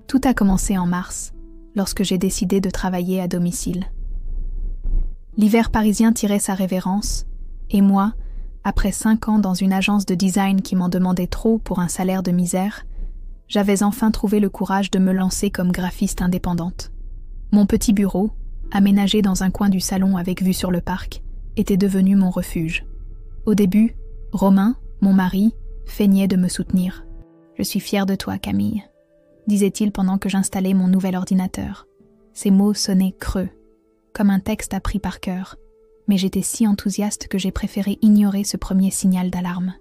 Tout a commencé en mars, lorsque j'ai décidé de travailler à domicile. L'hiver parisien tirait sa révérence, et moi, après 5 ans dans une agence de design qui m'en demandait trop pour un salaire de misère, j'avais enfin trouvé le courage de me lancer comme graphiste indépendante. Mon petit bureau, aménagé dans un coin du salon avec vue sur le parc, était devenu mon refuge. Au début, Romain, mon mari, feignait de me soutenir. « Je suis fière de toi, Camille », disait-il pendant que j'installais mon nouvel ordinateur. Ces mots sonnaient creux, comme un texte appris par cœur, mais j'étais si enthousiaste que j'ai préféré ignorer ce premier signal d'alarme.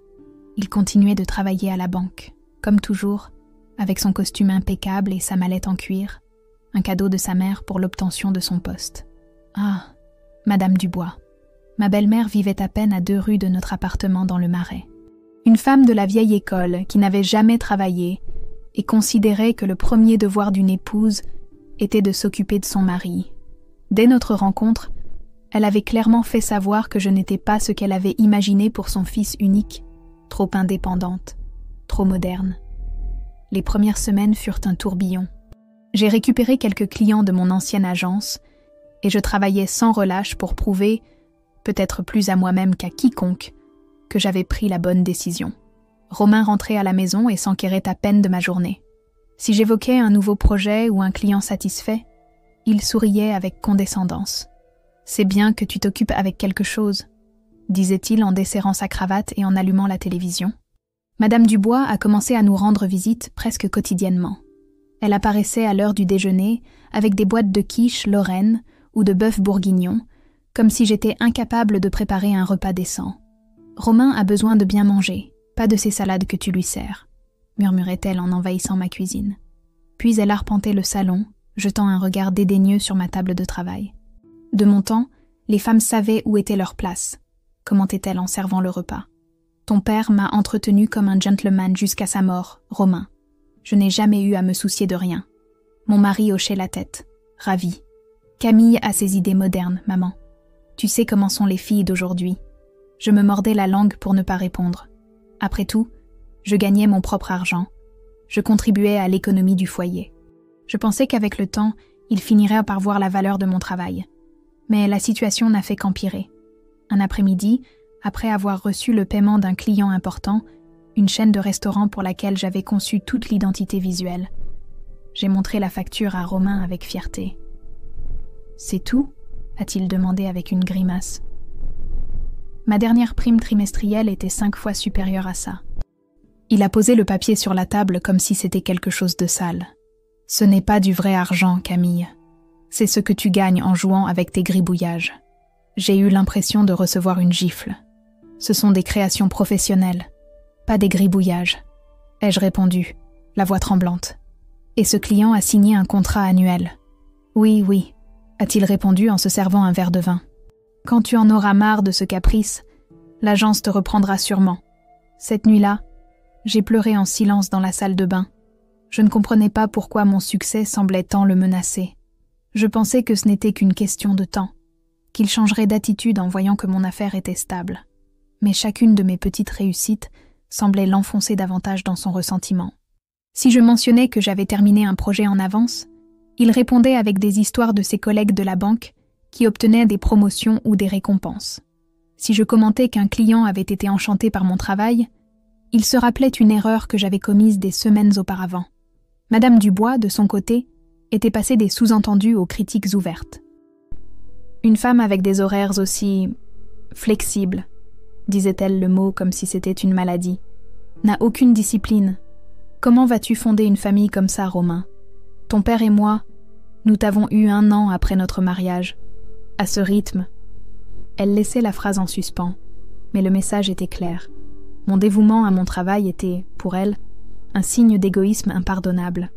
Il continuait de travailler à la banque, comme toujours, avec son costume impeccable et sa mallette en cuir, un cadeau de sa mère pour l'obtention de son poste. Ah, Madame Dubois. Ma belle-mère vivait à peine à 2 rues de notre appartement dans le Marais. Une femme de la vieille école qui n'avait jamais travaillé et considérait que le premier devoir d'une épouse était de s'occuper de son mari. Dès notre rencontre, elle avait clairement fait savoir que je n'étais pas ce qu'elle avait imaginé pour son fils unique, trop indépendante, trop moderne. Les premières semaines furent un tourbillon. J'ai récupéré quelques clients de mon ancienne agence et je travaillais sans relâche pour prouver, peut-être plus à moi-même qu'à quiconque, que j'avais pris la bonne décision. Romain rentrait à la maison et s'enquérait à peine de ma journée. Si j'évoquais un nouveau projet ou un client satisfait, il souriait avec condescendance. « C'est bien que tu t'occupes avec quelque chose », disait-il en desserrant sa cravate et en allumant la télévision. Madame Dubois a commencé à nous rendre visite presque quotidiennement. Elle apparaissait à l'heure du déjeuner avec des boîtes de quiche Lorraine ou de bœuf bourguignon, comme si j'étais incapable de préparer un repas décent. « Romain a besoin de bien manger, pas de ces salades que tu lui sers », murmurait-elle en envahissant ma cuisine. Puis elle arpentait le salon, jetant un regard dédaigneux sur ma table de travail. De mon temps, les femmes savaient où était leur place, commentait-elle en servant le repas. Ton père m'a entretenue comme un gentleman jusqu'à sa mort, Romain. Je n'ai jamais eu à me soucier de rien. Mon mari hochait la tête, ravi. Camille a ses idées modernes, maman. Tu sais comment sont les filles d'aujourd'hui. Je me mordais la langue pour ne pas répondre. Après tout, je gagnais mon propre argent. Je contribuais à l'économie du foyer. Je pensais qu'avec le temps, il finirait par voir la valeur de mon travail. Mais la situation n'a fait qu'empirer. Un après-midi, après avoir reçu le paiement d'un client important, une chaîne de restaurants pour laquelle j'avais conçu toute l'identité visuelle, j'ai montré la facture à Romain avec fierté. « C'est tout ?» a-t-il demandé avec une grimace. Ma dernière prime trimestrielle était 5 fois supérieure à ça. Il a posé le papier sur la table comme si c'était quelque chose de sale. « Ce n'est pas du vrai argent, Camille. C'est ce que tu gagnes en jouant avec tes gribouillages. » J'ai eu l'impression de recevoir une gifle. Ce sont des créations professionnelles, pas des gribouillages, ai-je répondu, la voix tremblante. Et ce client a signé un contrat annuel. Oui, oui, a-t-il répondu en se servant un verre de vin. Quand tu en auras marre de ce caprice, l'agence te reprendra sûrement. Cette nuit-là, j'ai pleuré en silence dans la salle de bain. Je ne comprenais pas pourquoi mon succès semblait tant le menacer. Je pensais que ce n'était qu'une question de temps, qu'il changerait d'attitude en voyant que mon affaire était stable. Mais chacune de mes petites réussites semblait l'enfoncer davantage dans son ressentiment. Si je mentionnais que j'avais terminé un projet en avance, il répondait avec des histoires de ses collègues de la banque qui obtenaient des promotions ou des récompenses. Si je commentais qu'un client avait été enchanté par mon travail, il se rappelait une erreur que j'avais commise des semaines auparavant. Madame Dubois, de son côté, était passée des sous-entendus aux critiques ouvertes. Une femme avec des horaires aussi flexibles, disait-elle le mot comme si c'était une maladie, n'a aucune discipline. Comment vas-tu fonder une famille comme ça, Romain? Ton père et moi, nous t'avons eu 1 an après notre mariage. À ce rythme. Elle laissait la phrase en suspens, mais le message était clair. Mon dévouement à mon travail était, pour elle, un signe d'égoïsme impardonnable.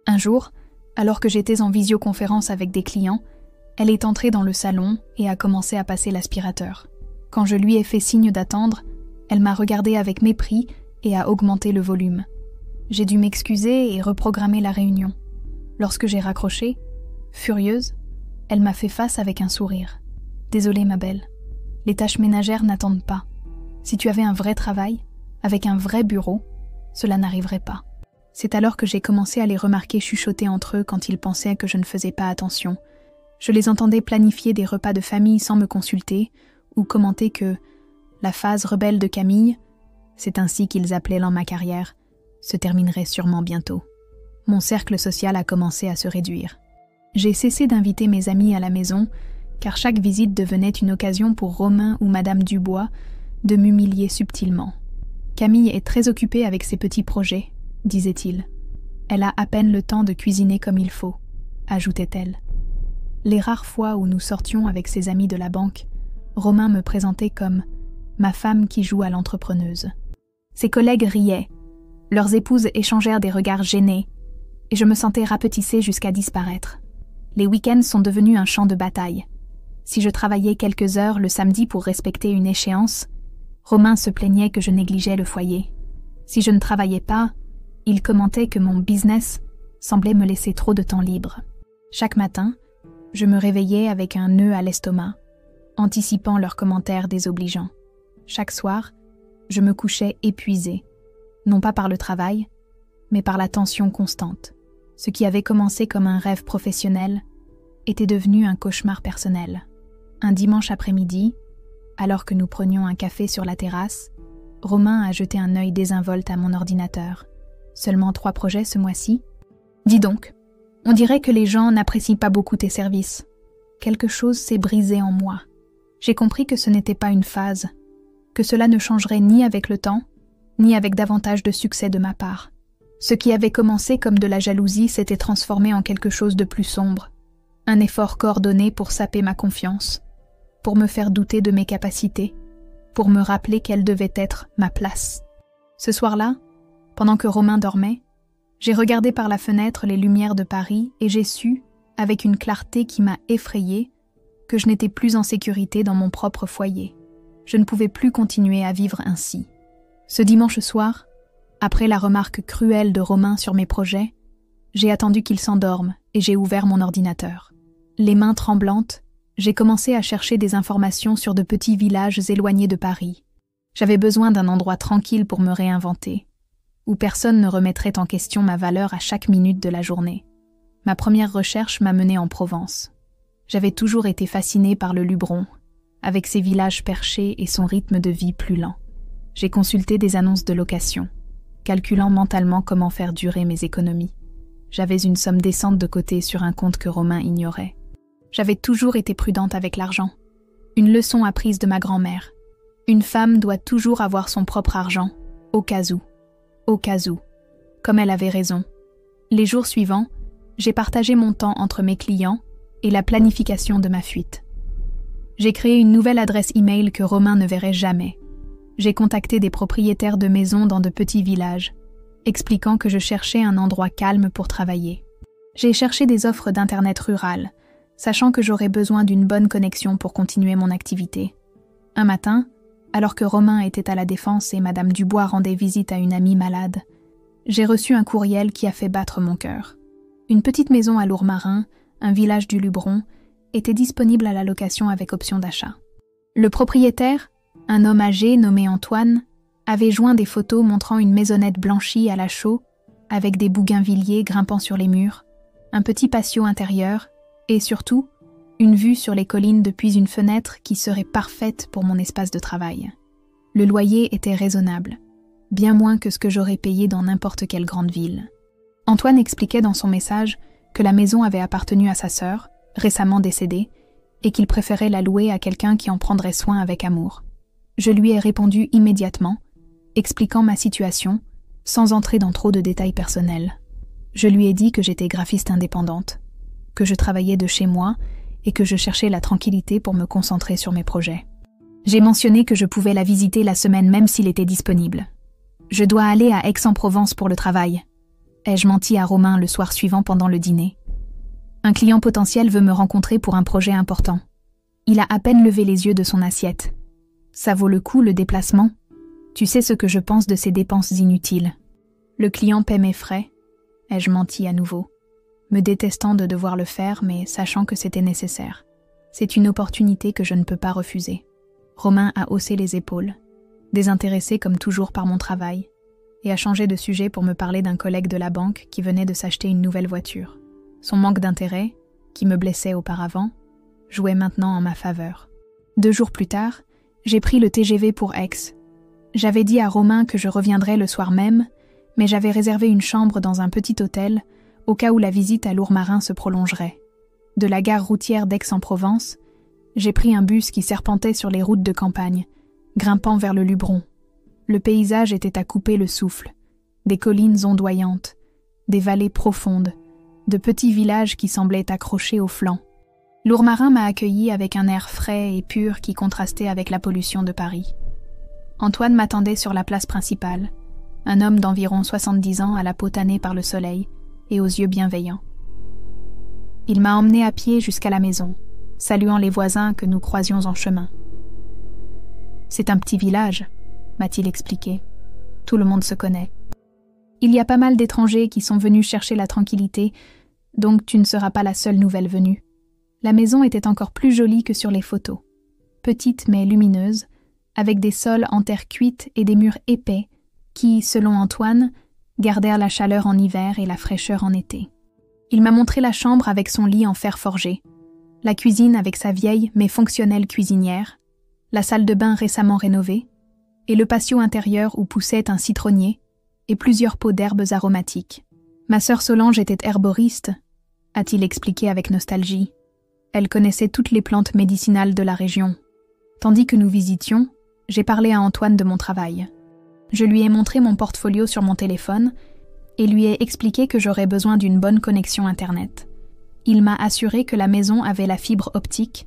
Un jour, alors que j'étais en visioconférence avec des clients, elle est entrée dans le salon et a commencé à passer l'aspirateur. Quand je lui ai fait signe d'attendre, elle m'a regardé avec mépris et a augmenté le volume. J'ai dû m'excuser et reprogrammer la réunion. Lorsque j'ai raccroché, furieuse, elle m'a fait face avec un sourire. « Désolée, ma belle, les tâches ménagères n'attendent pas. Si tu avais un vrai travail, avec un vrai bureau, cela n'arriverait pas. » C'est alors que j'ai commencé à les remarquer chuchoter entre eux quand ils pensaient que je ne faisais pas attention. Je les entendais planifier des repas de famille sans me consulter, ou commenter que la phase rebelle de Camille, c'est ainsi qu'ils appelaient ma carrière, se terminerait sûrement bientôt. Mon cercle social a commencé à se réduire. J'ai cessé d'inviter mes amis à la maison, car chaque visite devenait une occasion pour Romain ou Madame Dubois de m'humilier subtilement. Camille est très occupée avec ses petits projets, disait-il. Elle a à peine le temps de cuisiner comme il faut, ajoutait-elle. Les rares fois où nous sortions avec ses amis de la banque, Romain me présentait comme ma femme qui joue à l'entrepreneuse. Ses collègues riaient. Leurs épouses échangèrent des regards gênés, et je me sentais rapetissée jusqu'à disparaître. Les week-ends sont devenus un champ de bataille. Si je travaillais quelques heures le samedi pour respecter une échéance, Romain se plaignait que je négligeais le foyer. Si je ne travaillais pas, il commentait que mon business semblait me laisser trop de temps libre. Chaque matin, je me réveillais avec un nœud à l'estomac, anticipant leurs commentaires désobligeants. Chaque soir, je me couchais épuisée, non pas par le travail, mais par la tension constante. Ce qui avait commencé comme un rêve professionnel était devenu un cauchemar personnel. Un dimanche après-midi, alors que nous prenions un café sur la terrasse, Romain a jeté un œil désinvolte à mon ordinateur. Seulement 3 projets ce mois-ci ? Dis donc, on dirait que les gens n'apprécient pas beaucoup tes services. Quelque chose s'est brisé en moi. J'ai compris que ce n'était pas une phase, que cela ne changerait ni avec le temps, ni avec davantage de succès de ma part. Ce qui avait commencé comme de la jalousie s'était transformé en quelque chose de plus sombre. Un effort coordonné pour saper ma confiance, pour me faire douter de mes capacités, pour me rappeler quelle devait être ma place. Ce soir-là, pendant que Romain dormait, j'ai regardé par la fenêtre les lumières de Paris et j'ai su, avec une clarté qui m'a effrayée, que je n'étais plus en sécurité dans mon propre foyer. Je ne pouvais plus continuer à vivre ainsi. Ce dimanche soir, après la remarque cruelle de Romain sur mes projets, j'ai attendu qu'il s'endorme et j'ai ouvert mon ordinateur. Les mains tremblantes, j'ai commencé à chercher des informations sur de petits villages éloignés de Paris. J'avais besoin d'un endroit tranquille pour me réinventer, où personne ne remettrait en question ma valeur à chaque minute de la journée. Ma première recherche m'a menée en Provence. J'avais toujours été fascinée par le Luberon, avec ses villages perchés et son rythme de vie plus lent. J'ai consulté des annonces de location, calculant mentalement comment faire durer mes économies. J'avais une somme décente de côté sur un compte que Romain ignorait. J'avais toujours été prudente avec l'argent. Une leçon apprise de ma grand-mère. Une femme doit toujours avoir son propre argent, au cas où. Au cas où. Comme elle avait raison. Les jours suivants, j'ai partagé mon temps entre mes clients et la planification de ma fuite. J'ai créé une nouvelle adresse email que Romain ne verrait jamais. J'ai contacté des propriétaires de maisons dans de petits villages, expliquant que je cherchais un endroit calme pour travailler. J'ai cherché des offres d'internet rural, sachant que j'aurais besoin d'une bonne connexion pour continuer mon activité. Un matin, alors que Romain était à la Défense et Madame Dubois rendait visite à une amie malade, j'ai reçu un courriel qui a fait battre mon cœur. Une petite maison à Lourmarin, un village du Luberon, était disponible à la location avec option d'achat. Le propriétaire, un homme âgé nommé Antoine, avait joint des photos montrant une maisonnette blanchie à la chaux, avec des bougainvilliers grimpant sur les murs, un petit patio intérieur, et surtout, une vue sur les collines depuis une fenêtre qui serait parfaite pour mon espace de travail. Le loyer était raisonnable, bien moins que ce que j'aurais payé dans n'importe quelle grande ville. Antoine expliquait dans son message que la maison avait appartenu à sa sœur, récemment décédée, et qu'il préférait la louer à quelqu'un qui en prendrait soin avec amour. Je lui ai répondu immédiatement, expliquant ma situation, sans entrer dans trop de détails personnels. Je lui ai dit que j'étais graphiste indépendante, que je travaillais de chez moi et que je cherchais la tranquillité pour me concentrer sur mes projets. J'ai mentionné que je pouvais la visiter la semaine même s'il était disponible. Je dois aller à Aix-en-Provence pour le travail. Ai-je menti à Romain le soir suivant pendant le dîner? Un client potentiel veut me rencontrer pour un projet important. Il a à peine levé les yeux de son assiette. Ça vaut le coup, le déplacement? Tu sais ce que je pense de ces dépenses inutiles. Le client paie mes frais. Ai-je menti à nouveau? Me détestant de devoir le faire, mais sachant que c'était nécessaire. C'est une opportunité que je ne peux pas refuser. Romain a haussé les épaules, désintéressé comme toujours par mon travail. et a changé de sujet pour me parler d'un collègue de la banque qui venait de s'acheter une nouvelle voiture. Son manque d'intérêt, qui me blessait auparavant, jouait maintenant en ma faveur. 2 jours plus tard, j'ai pris le TGV pour Aix. J'avais dit à Romain que je reviendrais le soir même, mais j'avais réservé une chambre dans un petit hôtel au cas où la visite à Lourmarin se prolongerait. De la gare routière d'Aix-en-Provence, j'ai pris un bus qui serpentait sur les routes de campagne, grimpant vers le Luberon. Le paysage était à couper le souffle, des collines ondoyantes, des vallées profondes, de petits villages qui semblaient accrochés aux flancs. Lourmarin m'a accueilli avec un air frais et pur qui contrastait avec la pollution de Paris. Antoine m'attendait sur la place principale, un homme d'environ 70 ans à la peau tannée par le soleil et aux yeux bienveillants. Il m'a emmené à pied jusqu'à la maison, saluant les voisins que nous croisions en chemin. « C'est un petit village », m'a-t-il expliqué. « Tout le monde se connaît. Il y a pas mal d'étrangers qui sont venus chercher la tranquillité, donc tu ne seras pas la seule nouvelle venue. » La maison était encore plus jolie que sur les photos. Petite mais lumineuse, avec des sols en terre cuite et des murs épais qui, selon Antoine, gardèrent la chaleur en hiver et la fraîcheur en été. Il m'a montré la chambre avec son lit en fer forgé, la cuisine avec sa vieille mais fonctionnelle cuisinière, la salle de bain récemment rénovée, et le patio intérieur où poussait un citronnier et plusieurs pots d'herbes aromatiques. Ma sœur Solange était herboriste, a-t-il expliqué avec nostalgie. Elle connaissait toutes les plantes médicinales de la région. Tandis que nous visitions, j'ai parlé à Antoine de mon travail. Je lui ai montré mon portfolio sur mon téléphone et lui ai expliqué que j'aurais besoin d'une bonne connexion Internet. Il m'a assuré que la maison avait la fibre optique,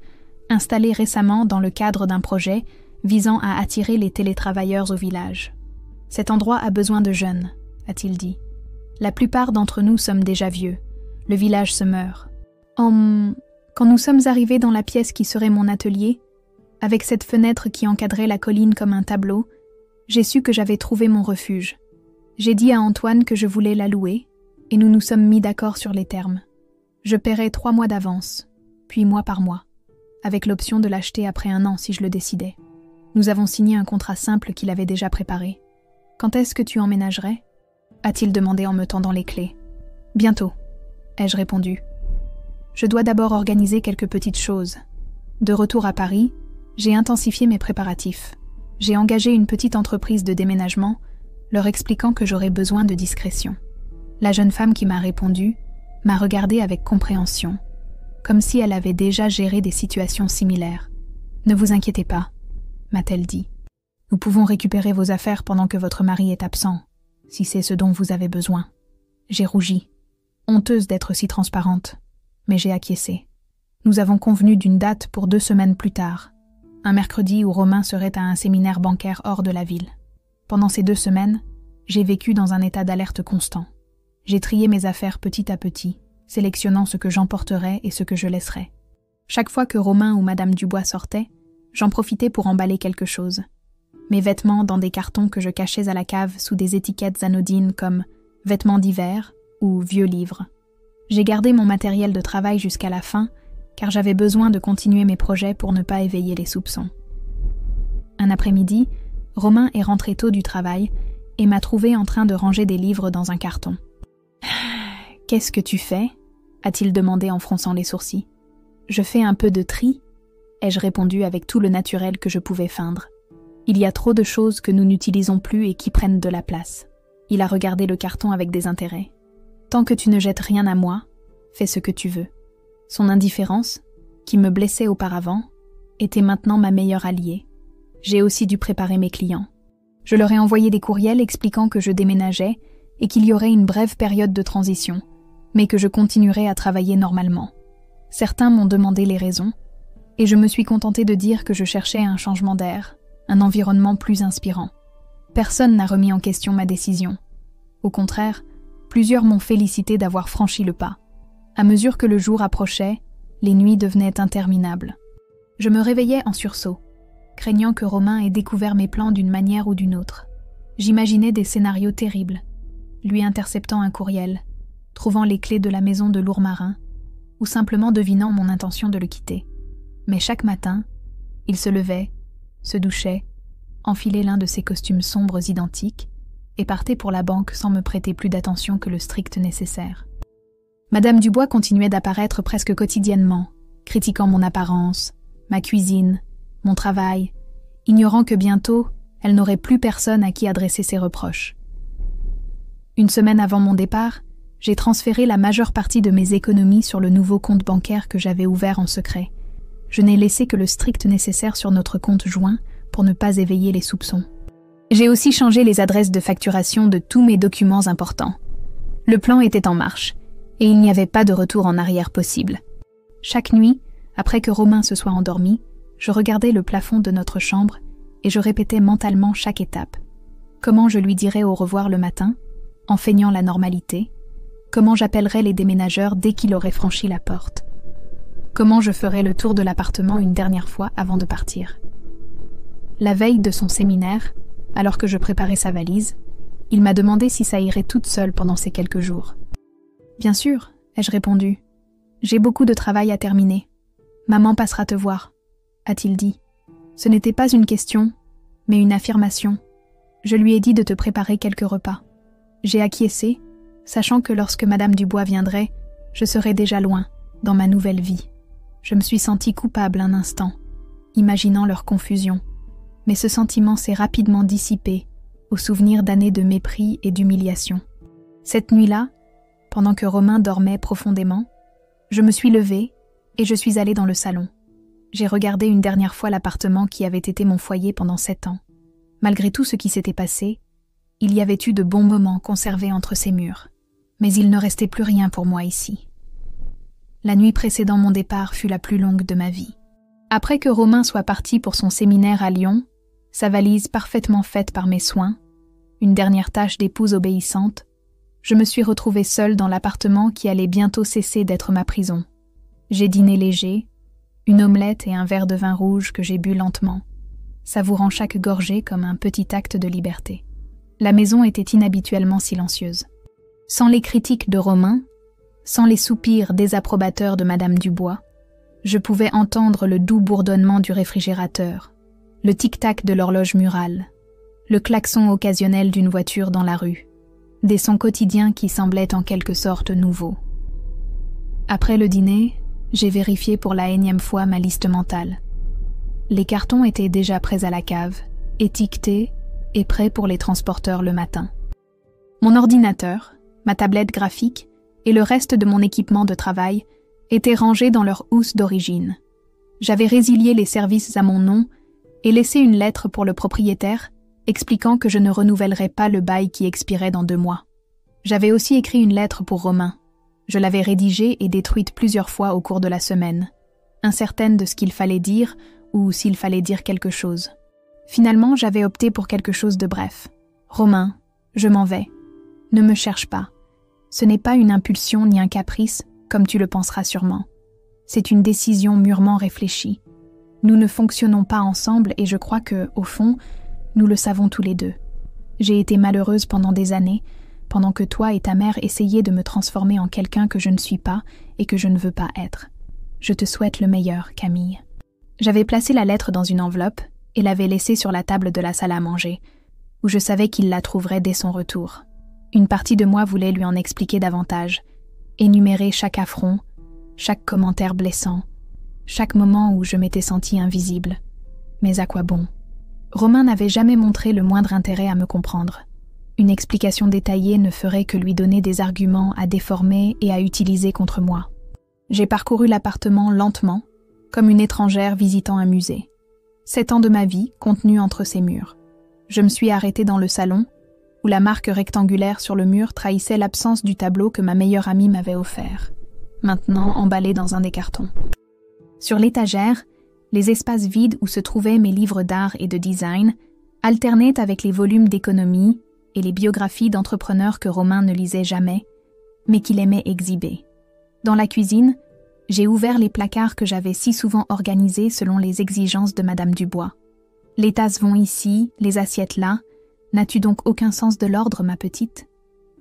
installée récemment dans le cadre d'un projet visant à attirer les télétravailleurs au village. Cet endroit a besoin de jeunes, a-t-il dit. La plupart d'entre nous sommes déjà vieux. Le village se meurt. Quand nous sommes arrivés dans la pièce qui serait mon atelier, avec cette fenêtre qui encadrait la colline comme un tableau, j'ai su que j'avais trouvé mon refuge. J'ai dit à Antoine que je voulais la louer, et nous nous sommes mis d'accord sur les termes. Je paierais 3 mois d'avance, puis mois par mois, avec l'option de l'acheter après 1 an si je le décidais. Nous avons signé un contrat simple qu'il avait déjà préparé. « Quand est-ce que tu emménagerais » a-t-il demandé en me tendant les clés. « Bientôt » ai-je répondu. Je dois d'abord organiser quelques petites choses. De retour à Paris, j'ai intensifié mes préparatifs. J'ai engagé une petite entreprise de déménagement, leur expliquant que j'aurais besoin de discrétion. La jeune femme qui m'a répondu m'a regardée avec compréhension, comme si elle avait déjà géré des situations similaires. « Ne vous inquiétez pas », m'a-t-elle dit. « Nous pouvons récupérer vos affaires pendant que votre mari est absent, si c'est ce dont vous avez besoin. » J'ai rougi, honteuse d'être si transparente. Mais j'ai acquiescé. Nous avons convenu d'une date pour 2 semaines plus tard, un mercredi où Romain serait à un séminaire bancaire hors de la ville. Pendant ces 2 semaines, j'ai vécu dans un état d'alerte constant. J'ai trié mes affaires petit à petit, sélectionnant ce que j'emporterais et ce que je laisserais. Chaque fois que Romain ou Madame Dubois sortaient, j'en profitais pour emballer quelque chose. Mes vêtements dans des cartons que je cachais à la cave sous des étiquettes anodines comme « vêtements d'hiver » ou « vieux livres ». J'ai gardé mon matériel de travail jusqu'à la fin, car j'avais besoin de continuer mes projets pour ne pas éveiller les soupçons. Un après-midi, Romain est rentré tôt du travail et m'a trouvé en train de ranger des livres dans un carton. « Qu'est-ce que tu fais » a-t-il demandé en fronçant les sourcils. « Je fais un peu de tri » ai-je répondu avec tout le naturel que je pouvais feindre. « Il y a trop de choses que nous n'utilisons plus et qui prennent de la place. » Il a regardé le carton avec désintérêt. « Tant que tu ne jettes rien à moi, fais ce que tu veux. » Son indifférence, qui me blessait auparavant, était maintenant ma meilleure alliée. J'ai aussi dû préparer mes clients. Je leur ai envoyé des courriels expliquant que je déménageais et qu'il y aurait une brève période de transition, mais que je continuerais à travailler normalement. Certains m'ont demandé les raisons, et je me suis contentée de dire que je cherchais un changement d'air, un environnement plus inspirant. Personne n'a remis en question ma décision. Au contraire, plusieurs m'ont félicité d'avoir franchi le pas. À mesure que le jour approchait, les nuits devenaient interminables. Je me réveillais en sursaut, craignant que Romain ait découvert mes plans d'une manière ou d'une autre. J'imaginais des scénarios terribles, lui interceptant un courriel, trouvant les clés de la maison de Lourmarin, ou simplement devinant mon intention de le quitter. Mais chaque matin, il se levait, se douchait, enfilait l'un de ses costumes sombres identiques, et partais pour la banque sans me prêter plus d'attention que le strict nécessaire. Madame Dubois continuait d'apparaître presque quotidiennement, critiquant mon apparence, ma cuisine, mon travail, ignorant que bientôt, elle n'aurait plus personne à qui adresser ses reproches. Une semaine avant mon départ, j'ai transféré la majeure partie de mes économies sur le nouveau compte bancaire que j'avais ouvert en secret. Je n'ai laissé que le strict nécessaire sur notre compte joint pour ne pas éveiller les soupçons. J'ai aussi changé les adresses de facturation de tous mes documents importants. Le plan était en marche, et il n'y avait pas de retour en arrière possible. Chaque nuit, après que Romain se soit endormi, je regardais le plafond de notre chambre et je répétais mentalement chaque étape. Comment je lui dirais au revoir le matin, en feignant la normalité? Comment j'appellerais les déménageurs dès qu'il aurait franchi la porte? Comment je ferais le tour de l'appartement une dernière fois avant de partir? La veille de son séminaire, alors que je préparais sa valise, il m'a demandé si ça irait toute seule pendant ces quelques jours. « Bien sûr », ai-je répondu. « J'ai beaucoup de travail à terminer. Maman passera te voir », a-t-il dit. Ce n'était pas une question, mais une affirmation. Je lui ai dit de te préparer quelques repas. J'ai acquiescé, sachant que lorsque Madame Dubois viendrait, je serais déjà loin, dans ma nouvelle vie. Je me suis sentie coupable un instant, imaginant leur confusion. Mais ce sentiment s'est rapidement dissipé au souvenir d'années de mépris et d'humiliation. Cette nuit-là, pendant que Romain dormait profondément, je me suis levée et je suis allée dans le salon. J'ai regardé une dernière fois l'appartement qui avait été mon foyer pendant 7 ans. Malgré tout ce qui s'était passé, il y avait eu de bons moments conservés entre ces murs. Mais il ne restait plus rien pour moi ici. La nuit précédant mon départ fut la plus longue de ma vie. Après que Romain soit parti pour son séminaire à Lyon, sa valise parfaitement faite par mes soins, une dernière tâche d'épouse obéissante, je me suis retrouvée seule dans l'appartement qui allait bientôt cesser d'être ma prison. J'ai dîné léger, une omelette et un verre de vin rouge que j'ai bu lentement, savourant chaque gorgée comme un petit acte de liberté. La maison était inhabituellement silencieuse. Sans les critiques de Romain, sans les soupirs désapprobateurs de Madame Dubois, je pouvais entendre le doux bourdonnement du réfrigérateur, le tic-tac de l'horloge murale, le klaxon occasionnel d'une voiture dans la rue, des sons quotidiens qui semblaient en quelque sorte nouveaux. Après le dîner, j'ai vérifié pour la énième fois ma liste mentale. Les cartons étaient déjà prêts à la cave, étiquetés et prêts pour les transporteurs le matin. Mon ordinateur, ma tablette graphique et le reste de mon équipement de travail étaient rangés dans leur housse d'origine. J'avais résilié les services à mon nom et laissé une lettre pour le propriétaire expliquant que je ne renouvellerais pas le bail qui expirait dans 2 mois. J'avais aussi écrit une lettre pour Romain. Je l'avais rédigée et détruite plusieurs fois au cours de la semaine, incertaine de ce qu'il fallait dire ou s'il fallait dire quelque chose. Finalement, j'avais opté pour quelque chose de bref. « Romain, je m'en vais. Ne me cherche pas. Ce n'est pas une impulsion ni un caprice, comme tu le penseras sûrement. C'est une décision mûrement réfléchie. Nous ne fonctionnons pas ensemble et je crois que, au fond, nous le savons tous les deux. J'ai été malheureuse pendant des années, pendant que toi et ta mère essayaient de me transformer en quelqu'un que je ne suis pas et que je ne veux pas être. Je te souhaite le meilleur, Camille. » J'avais placé la lettre dans une enveloppe et l'avais laissée sur la table de la salle à manger, où je savais qu'il la trouverait dès son retour. Une partie de moi voulait lui en expliquer davantage, énumérer chaque affront, chaque commentaire blessant, chaque moment où je m'étais sentie invisible. Mais à quoi bon? Romain n'avait jamais montré le moindre intérêt à me comprendre. Une explication détaillée ne ferait que lui donner des arguments à déformer et à utiliser contre moi. J'ai parcouru l'appartement lentement, comme une étrangère visitant un musée. 7 ans de ma vie contenus entre ces murs. Je me suis arrêtée dans le salon, où la marque rectangulaire sur le mur trahissait l'absence du tableau que ma meilleure amie m'avait offert, maintenant emballé dans un des cartons. Sur l'étagère, les espaces vides où se trouvaient mes livres d'art et de design alternaient avec les volumes d'économie et les biographies d'entrepreneurs que Romain ne lisait jamais, mais qu'il aimait exhiber. Dans la cuisine, j'ai ouvert les placards que j'avais si souvent organisés selon les exigences de Madame Dubois. Les tasses vont ici, les assiettes là. N'as-tu donc aucun sens de l'ordre, ma petite?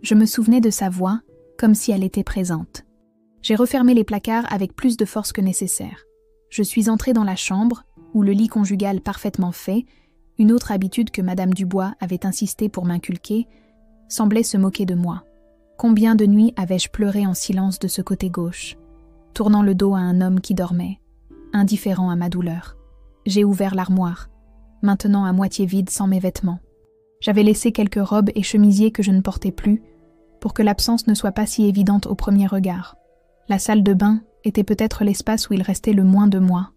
Je me souvenais de sa voix, comme si elle était présente. J'ai refermé les placards avec plus de force que nécessaire. Je suis entrée dans la chambre, où le lit conjugal parfaitement fait, une autre habitude que Madame Dubois avait insisté pour m'inculquer, semblait se moquer de moi. Combien de nuits avais-je pleuré en silence de ce côté gauche, tournant le dos à un homme qui dormait, indifférent à ma douleur. J'ai ouvert l'armoire, maintenant à moitié vide sans mes vêtements. J'avais laissé quelques robes et chemisiers que je ne portais plus, pour que l'absence ne soit pas si évidente au premier regard. La salle de bain était peut-être l'espace où il restait le moins de moi.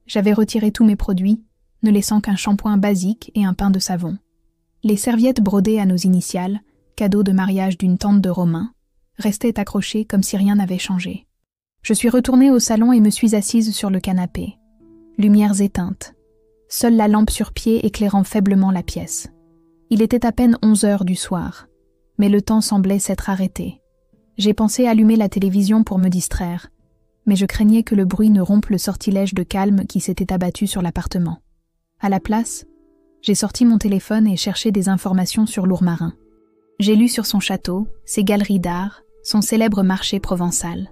J'avais retiré tous mes produits, ne laissant qu'un shampoing basique et un pain de savon. Les serviettes brodées à nos initiales, cadeau de mariage d'une tante de Romain, restaient accrochées comme si rien n'avait changé. Je suis retournée au salon et me suis assise sur le canapé. Lumières éteintes. Seule la lampe sur pied éclairant faiblement la pièce. Il était à peine 11 heures du soir, mais le temps semblait s'être arrêté. J'ai pensé allumer la télévision pour me distraire, mais je craignais que le bruit ne rompe le sortilège de calme qui s'était abattu sur l'appartement. À la place, j'ai sorti mon téléphone et cherché des informations sur Lourmarin. J'ai lu sur son château, ses galeries d'art, son célèbre marché provençal,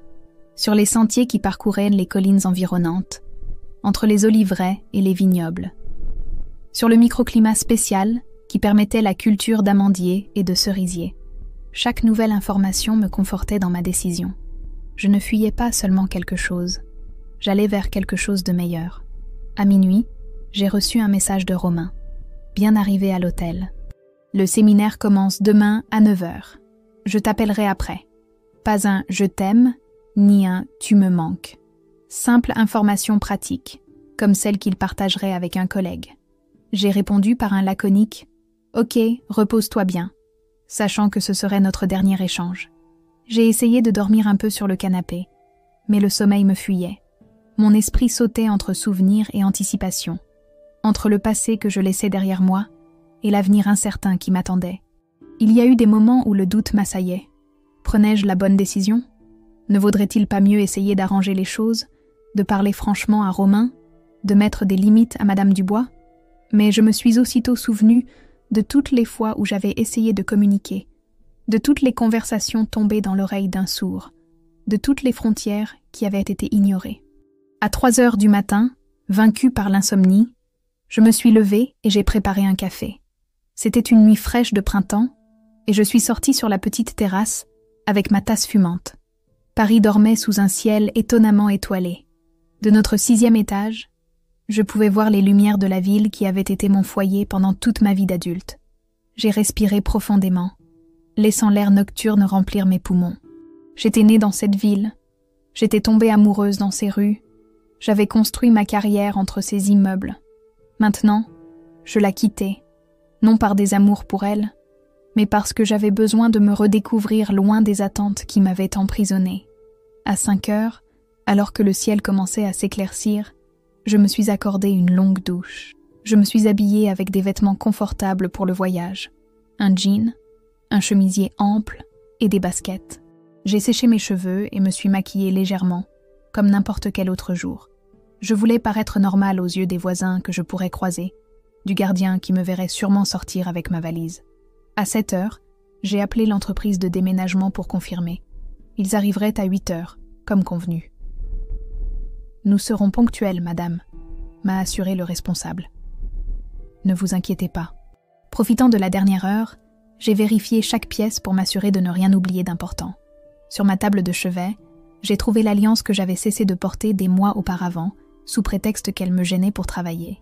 sur les sentiers qui parcouraient les collines environnantes, entre les oliveraies et les vignobles, sur le microclimat spécial qui permettait la culture d'amandiers et de cerisiers. Chaque nouvelle information me confortait dans ma décision. Je ne fuyais pas seulement quelque chose, j'allais vers quelque chose de meilleur. À minuit, j'ai reçu un message de Romain. Bien arrivé à l'hôtel. Le séminaire commence demain à 9 heures. Je t'appellerai après. Pas un « je t'aime » ni un « tu me manques ». Simple information pratique, comme celle qu'il partagerait avec un collègue. J'ai répondu par un laconique « Ok, repose-toi bien », sachant que ce serait notre dernier échange. J'ai essayé de dormir un peu sur le canapé, mais le sommeil me fuyait. Mon esprit sautait entre souvenirs et anticipation, entre le passé que je laissais derrière moi et l'avenir incertain qui m'attendait. Il y a eu des moments où le doute m'assaillait. Prenais-je la bonne décision ? Ne vaudrait-il pas mieux essayer d'arranger les choses, de parler franchement à Romain, de mettre des limites à Madame Dubois ? Mais je me suis aussitôt souvenu de toutes les fois où j'avais essayé de communiquer, de toutes les conversations tombées dans l'oreille d'un sourd, de toutes les frontières qui avaient été ignorées. À 3 heures du matin, vaincu par l'insomnie, je me suis levée et j'ai préparé un café. C'était une nuit fraîche de printemps et je suis sortie sur la petite terrasse avec ma tasse fumante. Paris dormait sous un ciel étonnamment étoilé. De notre 6e étage, je pouvais voir les lumières de la ville qui avait été mon foyer pendant toute ma vie d'adulte. J'ai respiré profondément, laissant l'air nocturne remplir mes poumons. J'étais née dans cette ville, j'étais tombée amoureuse dans ces rues, j'avais construit ma carrière entre ces immeubles. Maintenant, je la quittais, non par des amours pour elle, mais parce que j'avais besoin de me redécouvrir loin des attentes qui m'avaient emprisonnée. À 5 heures, alors que le ciel commençait à s'éclaircir, je me suis accordé une longue douche. Je me suis habillée avec des vêtements confortables pour le voyage, un jean, un chemisier ample et des baskets. J'ai séché mes cheveux et me suis maquillée légèrement, comme n'importe quel autre jour. Je voulais paraître normale aux yeux des voisins que je pourrais croiser, du gardien qui me verrait sûrement sortir avec ma valise. À 7 heures, j'ai appelé l'entreprise de déménagement pour confirmer. Ils arriveraient à 8 heures, comme convenu. « Nous serons ponctuels, madame », m'a assuré le responsable. « Ne vous inquiétez pas. » Profitant de la dernière heure, j'ai vérifié chaque pièce pour m'assurer de ne rien oublier d'important. Sur ma table de chevet, j'ai trouvé l'alliance que j'avais cessé de porter des mois auparavant, sous prétexte qu'elle me gênait pour travailler.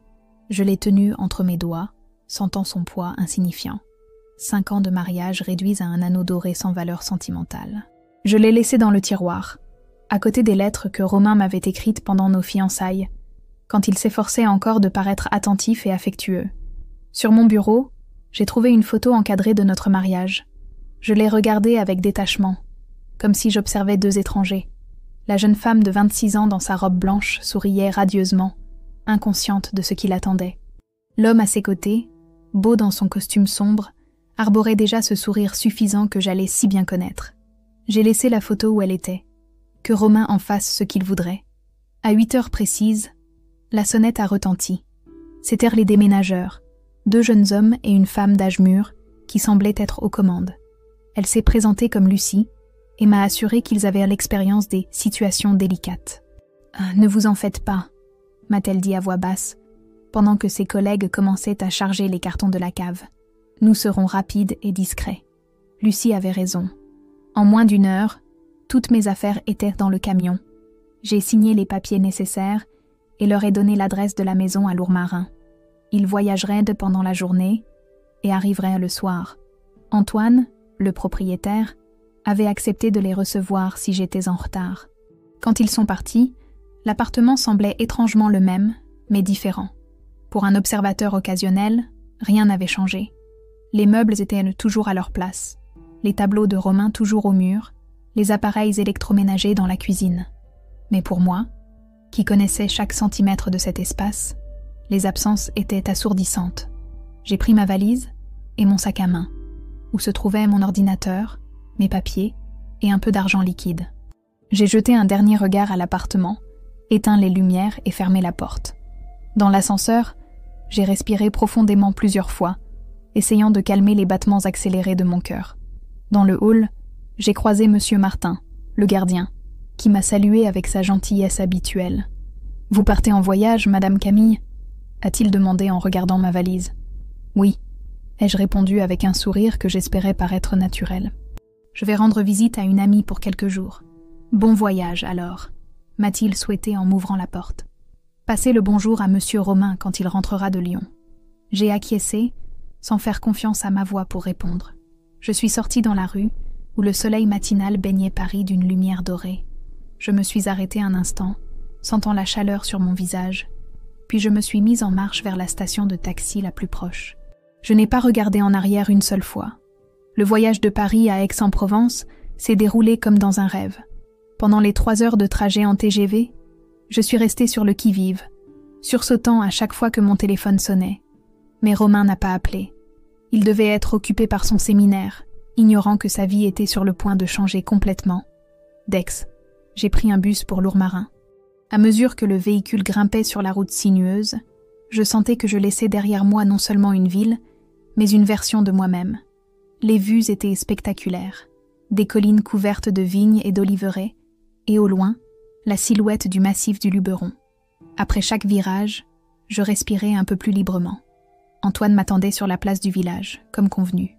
Je l'ai tenue entre mes doigts, sentant son poids insignifiant. 5 ans de mariage réduits à un anneau doré sans valeur sentimentale. Je l'ai laissé dans le tiroir, à côté des lettres que Romain m'avait écrites pendant nos fiançailles, quand il s'efforçait encore de paraître attentif et affectueux. Sur mon bureau, j'ai trouvé une photo encadrée de notre mariage. Je l'ai regardée avec détachement, comme si j'observais 2 étrangers. La jeune femme de 26 ans dans sa robe blanche souriait radieusement, inconsciente de ce qui l'attendait. L'homme à ses côtés, beau dans son costume sombre, arborait déjà ce sourire suffisant que j'allais si bien connaître. J'ai laissé la photo où elle était, que Romain en fasse ce qu'il voudrait. À 8 heures précises, la sonnette a retenti. C'étaient les déménageurs, 2 jeunes hommes et une femme d'âge mûr qui semblaient être aux commandes. Elle s'est présentée comme Lucie et m'a assuré qu'ils avaient l'expérience des situations délicates. « Ne vous en faites pas », m'a-t-elle dit à voix basse, pendant que ses collègues commençaient à charger les cartons de la cave. « Nous serons rapides et discrets. » Lucie avait raison. En moins d'1 heure, toutes mes affaires étaient dans le camion. J'ai signé les papiers nécessaires et leur ai donné l'adresse de la maison à Lourmarin. Ils voyageraient pendant la journée et arriveraient le soir. Antoine, le propriétaire, avait accepté de les recevoir si j'étais en retard. Quand ils sont partis, l'appartement semblait étrangement le même, mais différent. Pour un observateur occasionnel, rien n'avait changé. Les meubles étaient toujours à leur place, les tableaux de Romain toujours au mur, les appareils électroménagers dans la cuisine. Mais pour moi, qui connaissais chaque centimètre de cet espace, les absences étaient assourdissantes. J'ai pris ma valise et mon sac à main, où se trouvait mon ordinateur, mes papiers et un peu d'argent liquide. J'ai jeté un dernier regard à l'appartement, éteint les lumières et fermé la porte. Dans l'ascenseur, j'ai respiré profondément plusieurs fois, essayant de calmer les battements accélérés de mon cœur. Dans le hall, j'ai croisé Monsieur Martin, le gardien, qui m'a salué avec sa gentillesse habituelle. « Vous partez en voyage, Madame Camille ?» a-t-il demandé en regardant ma valise. « Oui », ai-je répondu avec un sourire que j'espérais paraître naturel. « Je vais rendre visite à une amie pour quelques jours. »« Bon voyage, alors », m'a-t-il souhaité en m'ouvrant la porte. « Passez le bonjour à Monsieur Romain quand il rentrera de Lyon. » J'ai acquiescé, sans faire confiance à ma voix pour répondre. Je suis sortie dans la rue, où le soleil matinal baignait Paris d'une lumière dorée. Je me suis arrêtée un instant, sentant la chaleur sur mon visage, puis je me suis mise en marche vers la station de taxi la plus proche. Je n'ai pas regardé en arrière une seule fois. Le voyage de Paris à Aix-en-Provence s'est déroulé comme dans un rêve. Pendant les 3 heures de trajet en TGV, je suis restée sur le qui-vive, sursautant à chaque fois que mon téléphone sonnait. Mais Romain n'a pas appelé. Il devait être occupé par son séminaire, ignorant que sa vie était sur le point de changer complètement. D'Aix, j'ai pris un bus pour Lourmarin. À mesure que le véhicule grimpait sur la route sinueuse, je sentais que je laissais derrière moi non seulement une ville, mais une version de moi-même. Les vues étaient spectaculaires. Des collines couvertes de vignes et d'oliveraies, et au loin, la silhouette du massif du Luberon. Après chaque virage, je respirais un peu plus librement. Antoine m'attendait sur la place du village, comme convenu.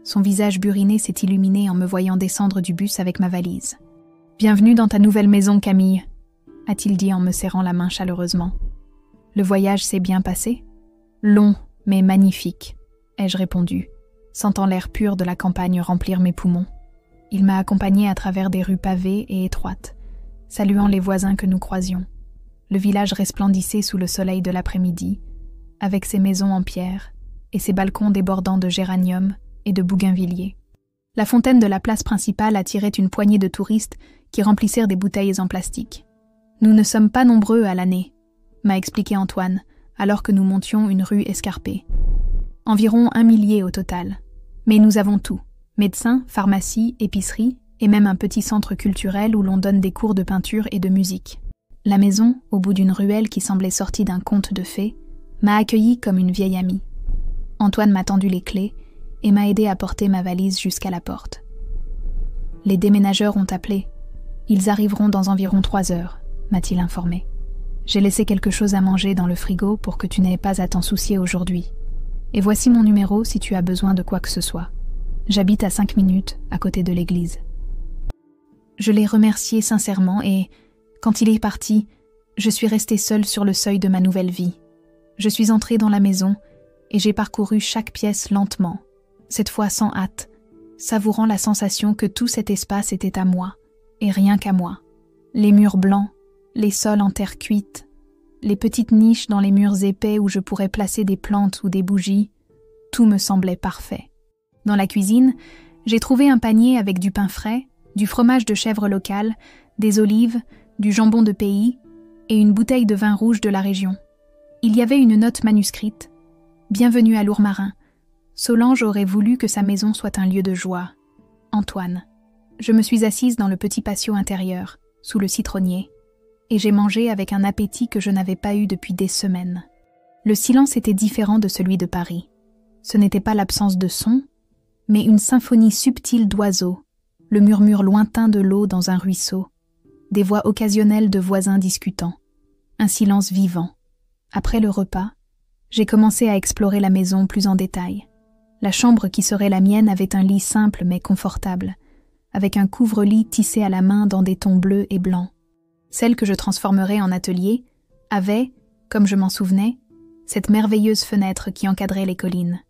Son visage buriné s'est illuminé en me voyant descendre du bus avec ma valise. « Bienvenue dans ta nouvelle maison, Camille », a-t-il dit en me serrant la main chaleureusement. « Le voyage s'est bien passé ?»« Long, mais magnifique », ai-je répondu, sentant l'air pur de la campagne remplir mes poumons. Il m'a accompagnée à travers des rues pavées et étroites, saluant les voisins que nous croisions. Le village resplendissait sous le soleil de l'après-midi, avec ses maisons en pierre et ses balcons débordant de géraniums et de bougainvilliers. La fontaine de la place principale attirait une poignée de touristes qui remplissèrent des bouteilles en plastique. « Nous ne sommes pas nombreux à l'année », m'a expliqué Antoine, alors que nous montions une rue escarpée. « Environ 1 millier au total. Mais nous avons tout. Médecins, pharmacie, épicerie et même un petit centre culturel où l'on donne des cours de peinture et de musique. » La maison, au bout d'une ruelle qui semblait sortie d'un conte de fées, m'a accueillie comme une vieille amie. Antoine m'a tendu les clés et m'a aidé à porter ma valise jusqu'à la porte. « Les déménageurs ont appelé. Ils arriveront dans environ 3 heures, m'a-t-il informé. J'ai laissé quelque chose à manger dans le frigo pour que tu n'aies pas à t'en soucier aujourd'hui. Et voici mon numéro si tu as besoin de quoi que ce soit. J'habite à 5 minutes, à côté de l'église. » Je l'ai remercié sincèrement et, quand il est parti, je suis restée seule sur le seuil de ma nouvelle vie. Je suis entrée dans la maison et j'ai parcouru chaque pièce lentement, cette fois sans hâte, savourant la sensation que tout cet espace était à moi, et rien qu'à moi. Les murs blancs, les sols en terre cuite, les petites niches dans les murs épais où je pourrais placer des plantes ou des bougies, tout me semblait parfait. Dans la cuisine, j'ai trouvé un panier avec du pain frais, du fromage de chèvre local, des olives, du jambon de pays et une bouteille de vin rouge de la région. Il y avait une note manuscrite. « Bienvenue à Lourmarin. Solange aurait voulu que sa maison soit un lieu de joie. Antoine. » Je me suis assise dans le petit patio intérieur, sous le citronnier, et j'ai mangé avec un appétit que je n'avais pas eu depuis des semaines. Le silence était différent de celui de Paris. Ce n'était pas l'absence de son, mais une symphonie subtile d'oiseaux, le murmure lointain de l'eau dans un ruisseau, des voix occasionnelles de voisins discutant, un silence vivant. Après le repas, j'ai commencé à explorer la maison plus en détail. La chambre qui serait la mienne avait un lit simple mais confortable, avec un couvre-lit tissé à la main dans des tons bleus et blancs. Celle que je transformerais en atelier avait, comme je m'en souvenais, cette merveilleuse fenêtre qui encadrait les collines.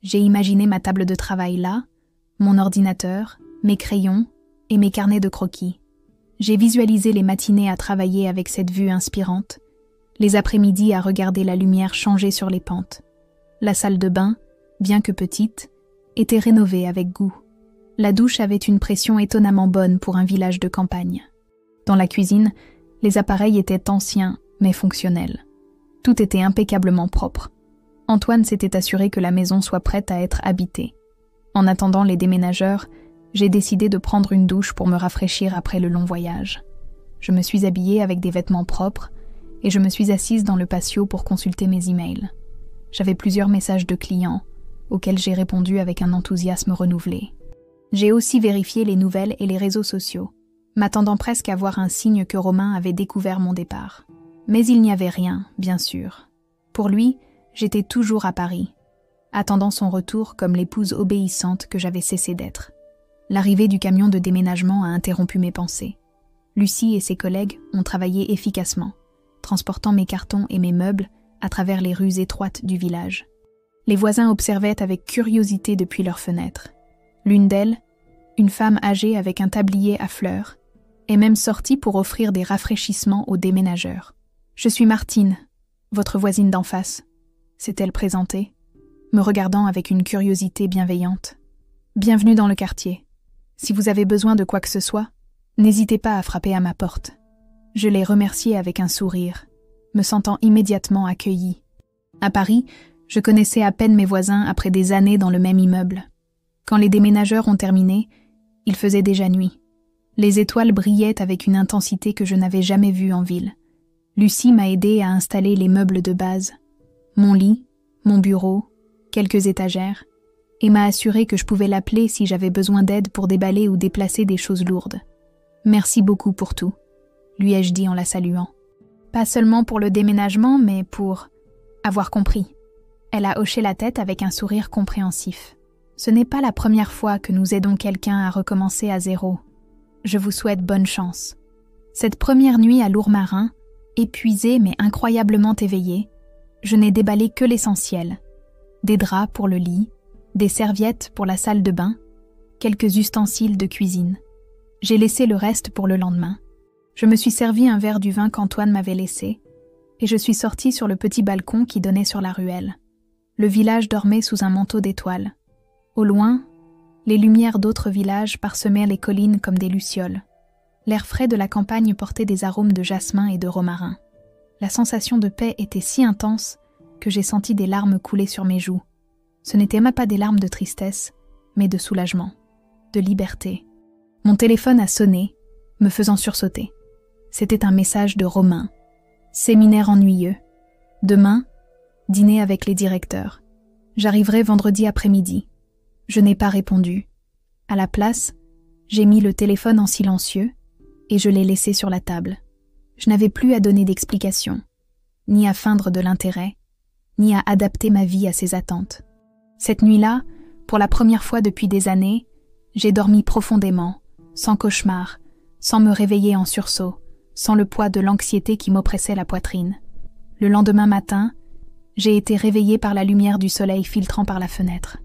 J'ai imaginé ma table de travail là, mon ordinateur, mes crayons et mes carnets de croquis. J'ai visualisé les matinées à travailler avec cette vue inspirante, les après-midi à regarder la lumière changer sur les pentes. La salle de bain, bien que petite, était rénovée avec goût. La douche avait une pression étonnamment bonne pour un village de campagne. Dans la cuisine, les appareils étaient anciens mais fonctionnels. Tout était impeccablement propre. Antoine s'était assuré que la maison soit prête à être habitée. En attendant les déménageurs, j'ai décidé de prendre une douche pour me rafraîchir après le long voyage. Je me suis habillée avec des vêtements propres et je me suis assise dans le patio pour consulter mes emails. J'avais plusieurs messages de clients, auxquels j'ai répondu avec un enthousiasme renouvelé. J'ai aussi vérifié les nouvelles et les réseaux sociaux, m'attendant presque à voir un signe que Romain avait découvert mon départ. Mais il n'y avait rien, bien sûr. Pour lui, j'étais toujours à Paris, attendant son retour comme l'épouse obéissante que j'avais cessé d'être. L'arrivée du camion de déménagement a interrompu mes pensées. Lucie et ses collègues ont travaillé efficacement, transportant mes cartons et mes meubles à travers les rues étroites du village. Les voisins observaient avec curiosité depuis leurs fenêtres. L'une d'elles, une femme âgée avec un tablier à fleurs, est même sortie pour offrir des rafraîchissements aux déménageurs. « Je suis Martine, votre voisine d'en face », s'est-elle présentée, me regardant avec une curiosité bienveillante. « Bienvenue dans le quartier. Si vous avez besoin de quoi que ce soit, n'hésitez pas à frapper à ma porte. » Je l'ai remerciée avec un sourire, me sentant immédiatement accueillie. À Paris, je connaissais à peine mes voisins après des années dans le même immeuble. Quand les déménageurs ont terminé, il faisait déjà nuit. Les étoiles brillaient avec une intensité que je n'avais jamais vue en ville. Lucie m'a aidée à installer les meubles de base, mon lit, mon bureau, quelques étagères, et m'a assuré que je pouvais l'appeler si j'avais besoin d'aide pour déballer ou déplacer des choses lourdes. « Merci beaucoup pour tout », lui ai-je dit en la saluant. Pas seulement pour le déménagement, mais pour avoir compris. Elle a hoché la tête avec un sourire compréhensif. Ce n'est pas la première fois que nous aidons quelqu'un à recommencer à zéro. Je vous souhaite bonne chance. Cette première nuit à Lourmarin, épuisée mais incroyablement éveillée, je n'ai déballé que l'essentiel. Des draps pour le lit, des serviettes pour la salle de bain, quelques ustensiles de cuisine. J'ai laissé le reste pour le lendemain. Je me suis servi un verre du vin qu'Antoine m'avait laissé et je suis sortie sur le petit balcon qui donnait sur la ruelle. Le village dormait sous un manteau d'étoiles. Au loin, les lumières d'autres villages parsemaient les collines comme des lucioles. L'air frais de la campagne portait des arômes de jasmin et de romarin. La sensation de paix était si intense que j'ai senti des larmes couler sur mes joues. Ce n'étaient même pas des larmes de tristesse, mais de soulagement, de liberté. Mon téléphone a sonné, me faisant sursauter. C'était un message de Romain. Séminaire ennuyeux. Demain, dîner avec les directeurs. J'arriverai vendredi après-midi. Je n'ai pas répondu. À la place, j'ai mis le téléphone en silencieux et je l'ai laissé sur la table. Je n'avais plus à donner d'explications, ni à feindre de l'intérêt, ni à adapter ma vie à ses attentes. Cette nuit-là, pour la première fois depuis des années, j'ai dormi profondément, sans cauchemar, sans me réveiller en sursaut, sans le poids de l'anxiété qui m'oppressait la poitrine. Le lendemain matin, j'ai été réveillée par la lumière du soleil filtrant par la fenêtre.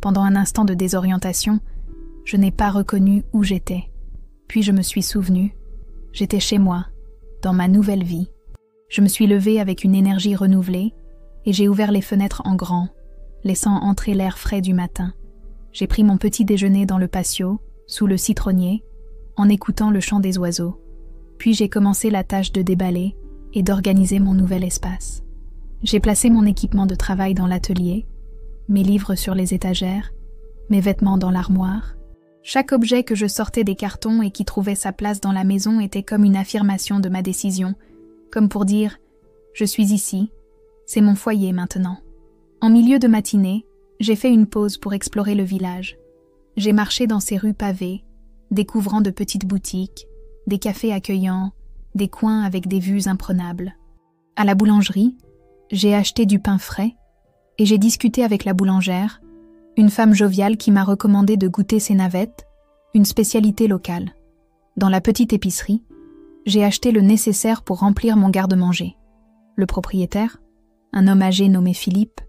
Pendant un instant de désorientation, je n'ai pas reconnu où j'étais. Puis je me suis souvenue, j'étais chez moi, dans ma nouvelle vie. Je me suis levée avec une énergie renouvelée et j'ai ouvert les fenêtres en grand, laissant entrer l'air frais du matin. J'ai pris mon petit déjeuner dans le patio, sous le citronnier, en écoutant le chant des oiseaux. Puis j'ai commencé la tâche de déballer et d'organiser mon nouvel espace. J'ai placé mon équipement de travail dans l'atelier, mes livres sur les étagères, mes vêtements dans l'armoire. Chaque objet que je sortais des cartons et qui trouvait sa place dans la maison était comme une affirmation de ma décision, comme pour dire « Je suis ici, c'est mon foyer maintenant ». En milieu de matinée, j'ai fait une pause pour explorer le village. J'ai marché dans ces rues pavées, découvrant de petites boutiques, des cafés accueillants, des coins avec des vues imprenables. À la boulangerie, j'ai acheté du pain frais et j'ai discuté avec la boulangère, Une femme joviale qui m'a recommandé de goûter ses navettes, une spécialité locale. Dans la petite épicerie, j'ai acheté le nécessaire pour remplir mon garde-manger. Le propriétaire, un homme âgé nommé Philippe,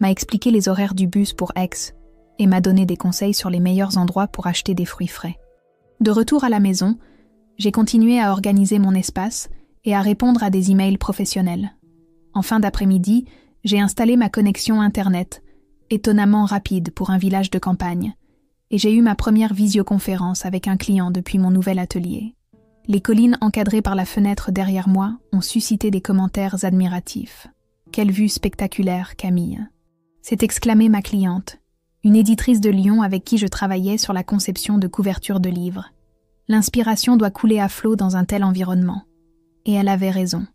m'a expliqué les horaires du bus pour Aix et m'a donné des conseils sur les meilleurs endroits pour acheter des fruits frais. De retour à la maison, j'ai continué à organiser mon espace et à répondre à des emails professionnels. En fin d'après-midi, j'ai installé ma connexion Internet, étonnamment rapide pour un village de campagne, et j'ai eu ma première visioconférence avec un client depuis mon nouvel atelier. Les collines encadrées par la fenêtre derrière moi ont suscité des commentaires admiratifs. « Quelle vue spectaculaire, Camille !» s'est exclamée ma cliente, une éditrice de Lyon avec qui je travaillais sur la conception de couvertures de livres. L'inspiration doit couler à flot dans un tel environnement. Et elle avait raison.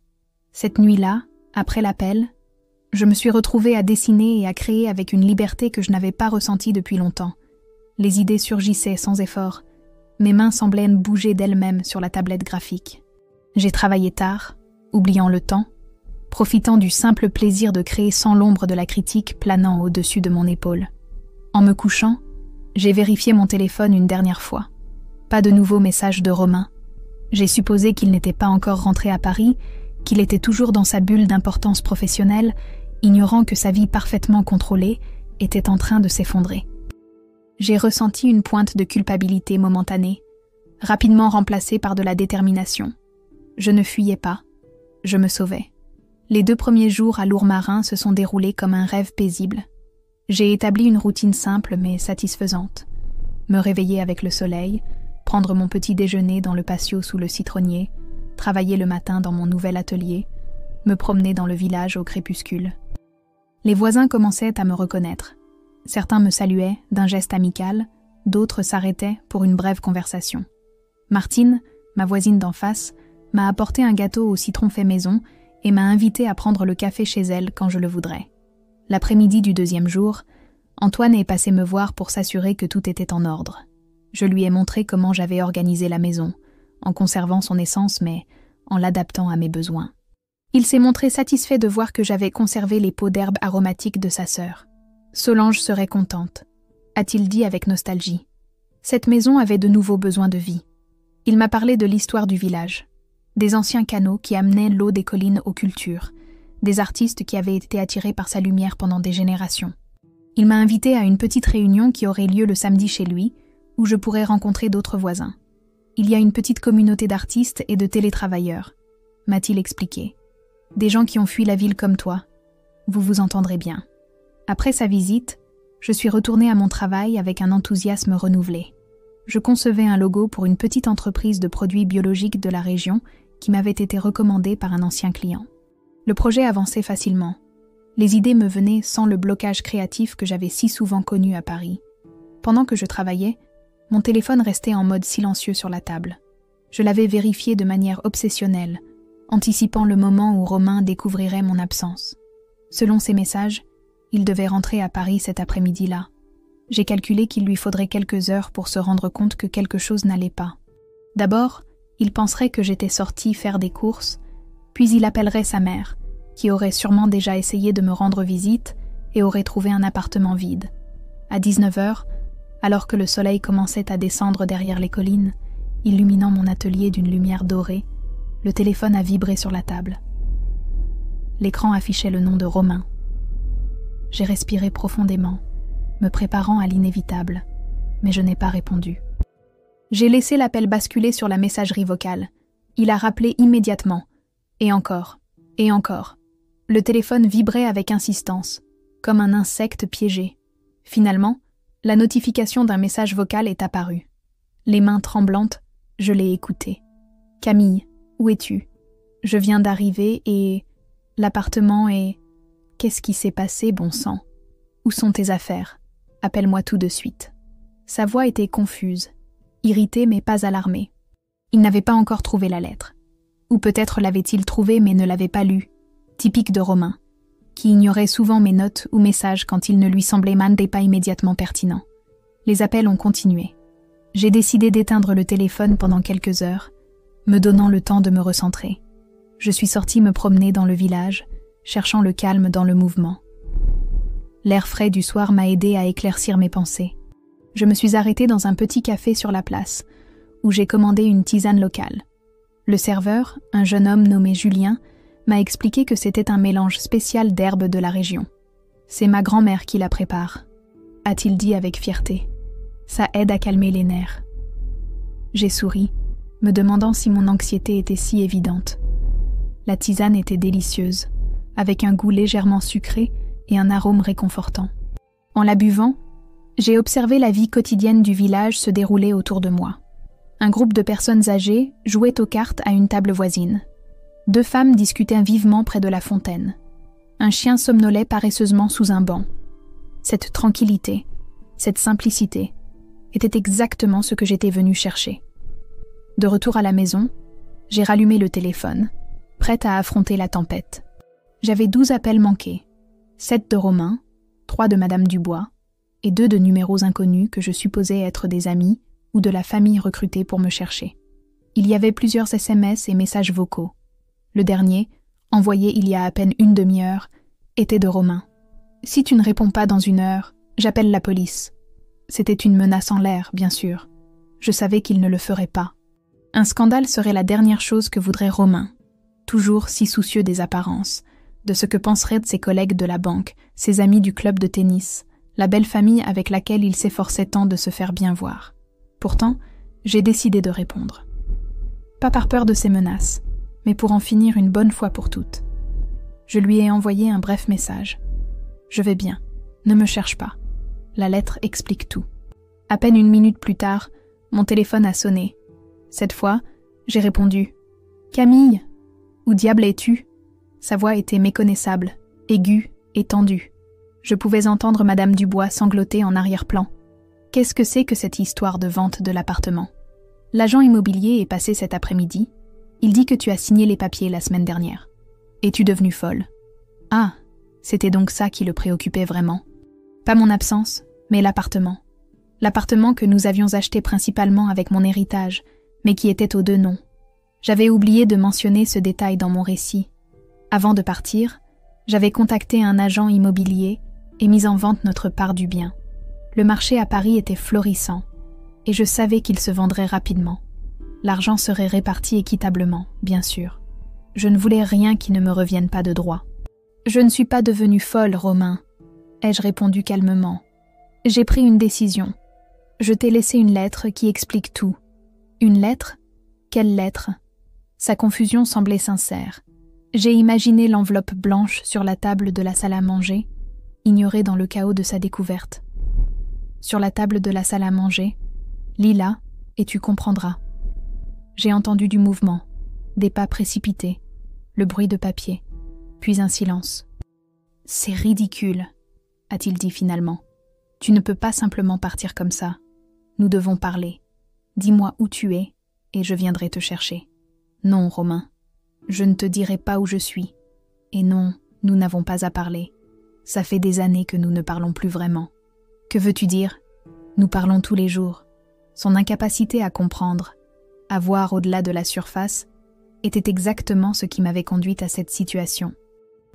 Cette nuit-là, après l'appel, je me suis retrouvée à dessiner et à créer avec une liberté que je n'avais pas ressentie depuis longtemps. Les idées surgissaient sans effort. Mes mains semblaient bouger d'elles-mêmes sur la tablette graphique. J'ai travaillé tard, oubliant le temps, profitant du simple plaisir de créer sans l'ombre de la critique planant au-dessus de mon épaule. En me couchant, j'ai vérifié mon téléphone une dernière fois. Pas de nouveaux messages de Romain. J'ai supposé qu'il n'était pas encore rentré à Paris, qu'il était toujours dans sa bulle d'importance professionnelle, ignorant que sa vie parfaitement contrôlée était en train de s'effondrer. J'ai ressenti une pointe de culpabilité momentanée, rapidement remplacée par de la détermination. Je ne fuyais pas, je me sauvais. Les 2 premiers jours à Lourmarin se sont déroulés comme un rêve paisible. J'ai établi une routine simple mais satisfaisante. Me réveiller avec le soleil, prendre mon petit déjeuner dans le patio sous le citronnier, travailler le matin dans mon nouvel atelier, me promener dans le village au crépuscule. Les voisins commençaient à me reconnaître. Certains me saluaient d'un geste amical, d'autres s'arrêtaient pour une brève conversation. Martine, ma voisine d'en face, m'a apporté un gâteau au citron fait maison et m'a invité à prendre le café chez elle quand je le voudrais. L'après-midi du 2e jour, Antoine est passé me voir pour s'assurer que tout était en ordre. Je lui ai montré comment j'avais organisé la maison, en conservant son essence mais en l'adaptant à mes besoins. Il s'est montré satisfait de voir que j'avais conservé les pots d'herbes aromatiques de sa sœur. Solange serait contente, a-t-il dit avec nostalgie. Cette maison avait de nouveaux besoins de vie. Il m'a parlé de l'histoire du village, des anciens canaux qui amenaient l'eau des collines aux cultures, des artistes qui avaient été attirés par sa lumière pendant des générations. Il m'a invité à une petite réunion qui aurait lieu le samedi chez lui, où je pourrais rencontrer d'autres voisins. Il y a une petite communauté d'artistes et de télétravailleurs, m'a-t-il expliqué. Des gens qui ont fui la ville comme toi. Vous vous entendrez bien. Après sa visite, je suis retournée à mon travail avec un enthousiasme renouvelé. Je concevais un logo pour une petite entreprise de produits biologiques de la région qui m'avait été recommandée par un ancien client. Le projet avançait facilement. Les idées me venaient sans le blocage créatif que j'avais si souvent connu à Paris. Pendant que je travaillais, mon téléphone restait en mode silencieux sur la table. Je l'avais vérifié de manière obsessionnelle, anticipant le moment où Romain découvrirait mon absence. Selon ses messages, il devait rentrer à Paris cet après-midi-là. J'ai calculé qu'il lui faudrait quelques heures pour se rendre compte que quelque chose n'allait pas. D'abord, il penserait que j'étais sortie faire des courses, puis il appellerait sa mère, qui aurait sûrement déjà essayé de me rendre visite et aurait trouvé un appartement vide. À 19h, alors que le soleil commençait à descendre derrière les collines, illuminant mon atelier d'une lumière dorée, le téléphone a vibré sur la table. L'écran affichait le nom de Romain. J'ai respiré profondément, me préparant à l'inévitable, mais je n'ai pas répondu. J'ai laissé l'appel basculer sur la messagerie vocale. Il a rappelé immédiatement. Et encore. Et encore. Le téléphone vibrait avec insistance, comme un insecte piégé. Finalement, la notification d'un message vocal est apparue. Les mains tremblantes, je l'ai écouté. « Camille, où es-tu ? Je viens d'arriver et... l'appartement est... Qu'est-ce qui s'est passé, bon sang ? Où sont tes affaires ? Appelle-moi tout de suite. » Sa voix était confuse, irritée mais pas alarmée. Il n'avait pas encore trouvé la lettre. Ou peut-être l'avait-il trouvée mais ne l'avait pas lue, typique de Romain, qui ignorait souvent mes notes ou messages quand ils ne lui semblaient pas immédiatement pertinents. Les appels ont continué. J'ai décidé d'éteindre le téléphone pendant quelques heures, me donnant le temps de me recentrer. Je suis sortie me promener dans le village, cherchant le calme dans le mouvement. L'air frais du soir m'a aidé à éclaircir mes pensées. Je me suis arrêtée dans un petit café sur la place, où j'ai commandé une tisane locale. Le serveur, un jeune homme nommé Julien, m'a expliqué que c'était un mélange spécial d'herbes de la région. C'est ma grand-mère qui la prépare, a-t-il dit avec fierté. Ça aide à calmer les nerfs. J'ai souri, me demandant si mon anxiété était si évidente. La tisane était délicieuse, avec un goût légèrement sucré et un arôme réconfortant. En la buvant, j'ai observé la vie quotidienne du village se dérouler autour de moi. Un groupe de personnes âgées jouait aux cartes à une table voisine. 2 femmes discutaient vivement près de la fontaine. Un chien somnolait paresseusement sous un banc. Cette tranquillité, cette simplicité, était exactement ce que j'étais venue chercher. De retour à la maison, j'ai rallumé le téléphone, prête à affronter la tempête. J'avais 12 appels manqués, 7 de Romain, 3 de Madame Dubois, et 2 de numéros inconnus que je supposais être des amis ou de la famille recrutée pour me chercher. Il y avait plusieurs SMS et messages vocaux. Le dernier, envoyé il y a à peine une demi-heure, était de Romain. « Si tu ne réponds pas dans 1 heure, j'appelle la police. » C'était une menace en l'air, bien sûr. Je savais qu'il ne le ferait pas. Un scandale serait la dernière chose que voudrait Romain, toujours si soucieux des apparences, de ce que penseraient de ses collègues de la banque, ses amis du club de tennis, la belle famille avec laquelle il s'efforçait tant de se faire bien voir. Pourtant, j'ai décidé de répondre. Pas par peur de ses menaces, mais pour en finir une bonne fois pour toutes. Je lui ai envoyé un bref message. « Je vais bien, ne me cherche pas. » La lettre explique tout. À peine 1 minute plus tard, mon téléphone a sonné. Cette fois, j'ai répondu « Camille, où diable es-tu » Sa voix était méconnaissable, aiguë et tendue. Je pouvais entendre Madame Dubois sangloter en arrière-plan. Qu'est-ce que c'est que cette histoire de vente de l'appartement? L'agent immobilier est passé cet après-midi. Il dit que tu as signé les papiers la semaine dernière. Es-tu devenue folle? Ah, c'était donc ça qui le préoccupait vraiment. Pas mon absence, mais l'appartement. L'appartement que nous avions acheté principalement avec mon héritage, mais qui était aux 2 noms. J'avais oublié de mentionner ce détail dans mon récit. Avant de partir, j'avais contacté un agent immobilier et mis en vente notre part du bien. Le marché à Paris était florissant, et je savais qu'il se vendrait rapidement. L'argent serait réparti équitablement, bien sûr. Je ne voulais rien qui ne me revienne pas de droit. « Je ne suis pas devenue folle, Romain », ai-je répondu calmement. « J'ai pris une décision. Je t'ai laissé une lettre qui explique tout. » « Une lettre? Quelle lettre ?» Sa confusion semblait sincère. J'ai imaginé l'enveloppe blanche sur la table de la salle à manger, ignorée dans le chaos de sa découverte. Sur la table de la salle à manger, lis-la et tu comprendras. J'ai entendu du mouvement, des pas précipités, le bruit de papier, puis un silence. « C'est ridicule, » a-t-il dit finalement. « Tu ne peux pas simplement partir comme ça. Nous devons parler. Dis-moi où tu es, et je viendrai te chercher. » Non, Romain, je ne te dirai pas où je suis. Et non, nous n'avons pas à parler. Ça fait des années que nous ne parlons plus vraiment. Que veux-tu dire? Nous parlons tous les jours. Son incapacité à comprendre, à voir au-delà de la surface, était exactement ce qui m'avait conduite à cette situation.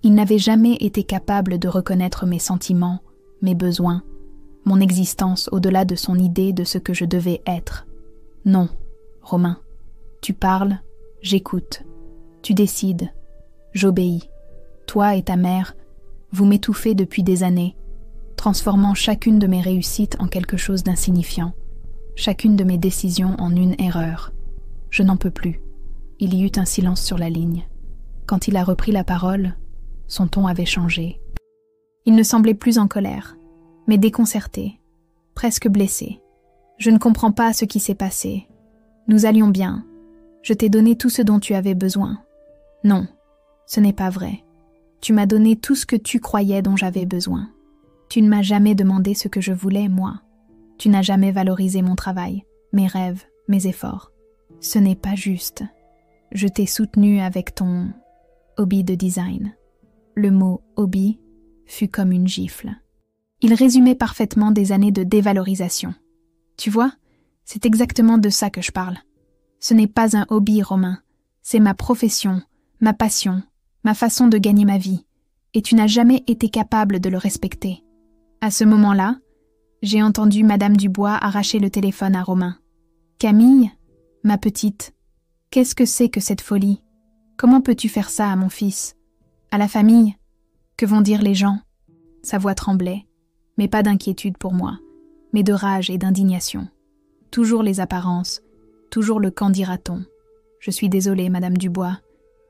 Il n'avait jamais été capable de reconnaître mes sentiments, mes besoins, mon existence au-delà de son idée de ce que je devais être. Non, Romain, tu parles, j'écoute. Tu décides, j'obéis. Toi et ta mère, vous m'étouffez depuis des années, transformant chacune de mes réussites en quelque chose d'insignifiant, chacune de mes décisions en une erreur. Je n'en peux plus. Il y eut un silence sur la ligne. Quand il a repris la parole, son ton avait changé. Il ne semblait plus en colère, mais déconcerté, presque blessé. Je ne comprends pas ce qui s'est passé. Nous allions bien. Je t'ai donné tout ce dont tu avais besoin. Non, ce n'est pas vrai. Tu m'as donné tout ce que tu croyais dont j'avais besoin. Tu ne m'as jamais demandé ce que je voulais, moi. Tu n'as jamais valorisé mon travail, mes rêves, mes efforts. Ce n'est pas juste. Je t'ai soutenu avec ton hobby de design. Le mot hobby fut comme une gifle. Il résumait parfaitement des années de dévalorisation. Tu vois, c'est exactement de ça que je parle. Ce n'est pas un hobby, Romain. C'est ma profession, ma passion, ma façon de gagner ma vie. Et tu n'as jamais été capable de le respecter. À ce moment-là, j'ai entendu Madame Dubois arracher le téléphone à Romain. « Camille, ma petite, qu'est-ce que c'est que cette folie? Comment peux-tu faire ça à mon fils? À la famille? Que vont dire les gens ?» Sa voix tremblait, mais pas d'inquiétude pour moi, mais de rage et d'indignation. Toujours les apparences, toujours le qu'en dira-t-on. Je suis désolée, Madame Dubois,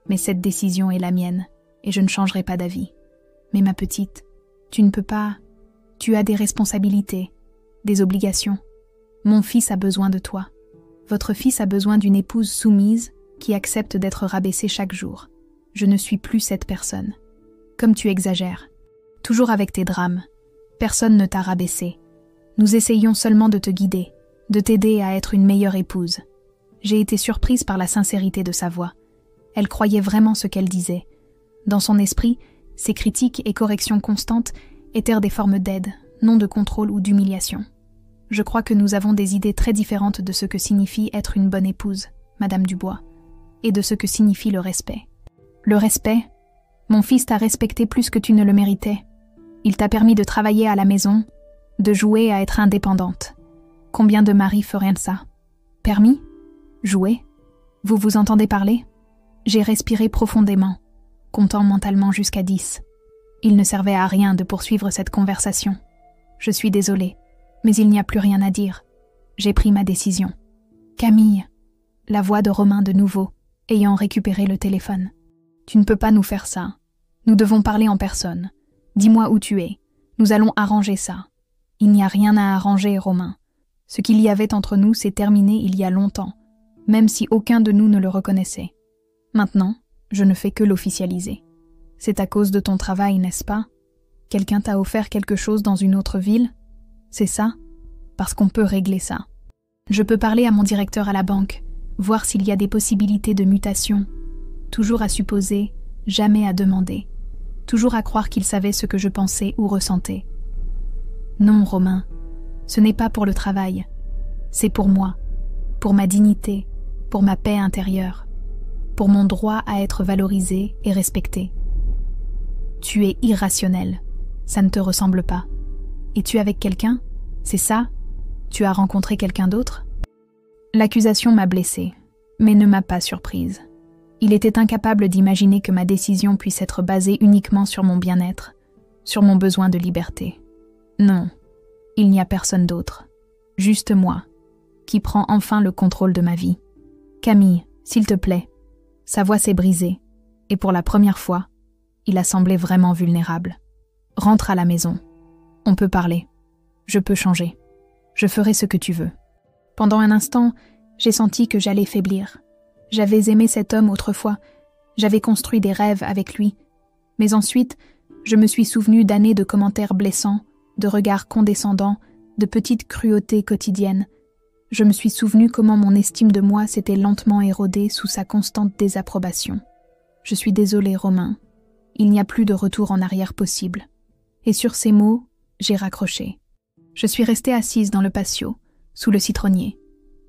mais cette décision est la mienne, et je ne changerai pas d'avis. Mais ma petite, tu ne peux pas... Tu as des responsabilités, des obligations. Mon fils a besoin de toi. Votre fils a besoin d'une épouse soumise qui accepte d'être rabaissée chaque jour. Je ne suis plus cette personne. Comme tu exagères. Toujours avec tes drames. Personne ne t'a rabaissée. Nous essayons seulement de te guider, de t'aider à être une meilleure épouse. J'ai été surprise par la sincérité de sa voix. Elle croyait vraiment ce qu'elle disait. Dans son esprit, ses critiques et corrections constantes étaient des formes d'aide, non de contrôle ou d'humiliation. Je crois que nous avons des idées très différentes de ce que signifie être une bonne épouse, Madame Dubois, et de ce que signifie le respect. Le respect? Mon fils t'a respecté plus que tu ne le méritais. Il t'a permis de travailler à la maison, de jouer à être indépendante. Combien de maris feraient ça? Permis? Jouer? Vous vous entendez parler? J'ai respiré profondément, comptant mentalement jusqu'à 10. Il ne servait à rien de poursuivre cette conversation. Je suis désolée, mais il n'y a plus rien à dire. J'ai pris ma décision. Camille, la voix de Romain de nouveau, ayant récupéré le téléphone. Tu ne peux pas nous faire ça. Nous devons parler en personne. Dis-moi où tu es. Nous allons arranger ça. Il n'y a rien à arranger, Romain. Ce qu'il y avait entre nous s'est terminé il y a longtemps, même si aucun de nous ne le reconnaissait. Maintenant, je ne fais que l'officialiser. C'est à cause de ton travail, n'est-ce pas? Quelqu'un t'a offert quelque chose dans une autre ville? C'est ça? Parce qu'on peut régler ça. Je peux parler à mon directeur à la banque, voir s'il y a des possibilités de mutation. Toujours à supposer, jamais à demander. Toujours à croire qu'il savait ce que je pensais ou ressentais. Non, Romain, ce n'est pas pour le travail. C'est pour moi, pour ma dignité, pour ma paix intérieure, pour mon droit à être valorisé et respecté. Tu es irrationnel, ça ne te ressemble pas. Es-tu avec quelqu'un? C'est ça? Tu as rencontré quelqu'un d'autre? L'accusation m'a blessée, mais ne m'a pas surprise. Il était incapable d'imaginer que ma décision puisse être basée uniquement sur mon bien-être, sur mon besoin de liberté. Non, il n'y a personne d'autre, juste moi, qui prend enfin le contrôle de ma vie. Camille, s'il te plaît. Sa voix s'est brisée, et pour la première fois, il a semblé vraiment vulnérable. Rentre à la maison. On peut parler. Je peux changer. Je ferai ce que tu veux. Pendant un instant, j'ai senti que j'allais faiblir. J'avais aimé cet homme autrefois. J'avais construit des rêves avec lui. Mais ensuite, je me suis souvenu d'années de commentaires blessants, de regards condescendants, de petites cruautés quotidiennes. Je me suis souvenu comment mon estime de moi s'était lentement érodée sous sa constante désapprobation. Je suis désolée, Romain. Il n'y a plus de retour en arrière possible. Et sur ces mots, j'ai raccroché. Je suis restée assise dans le patio, sous le citronnier,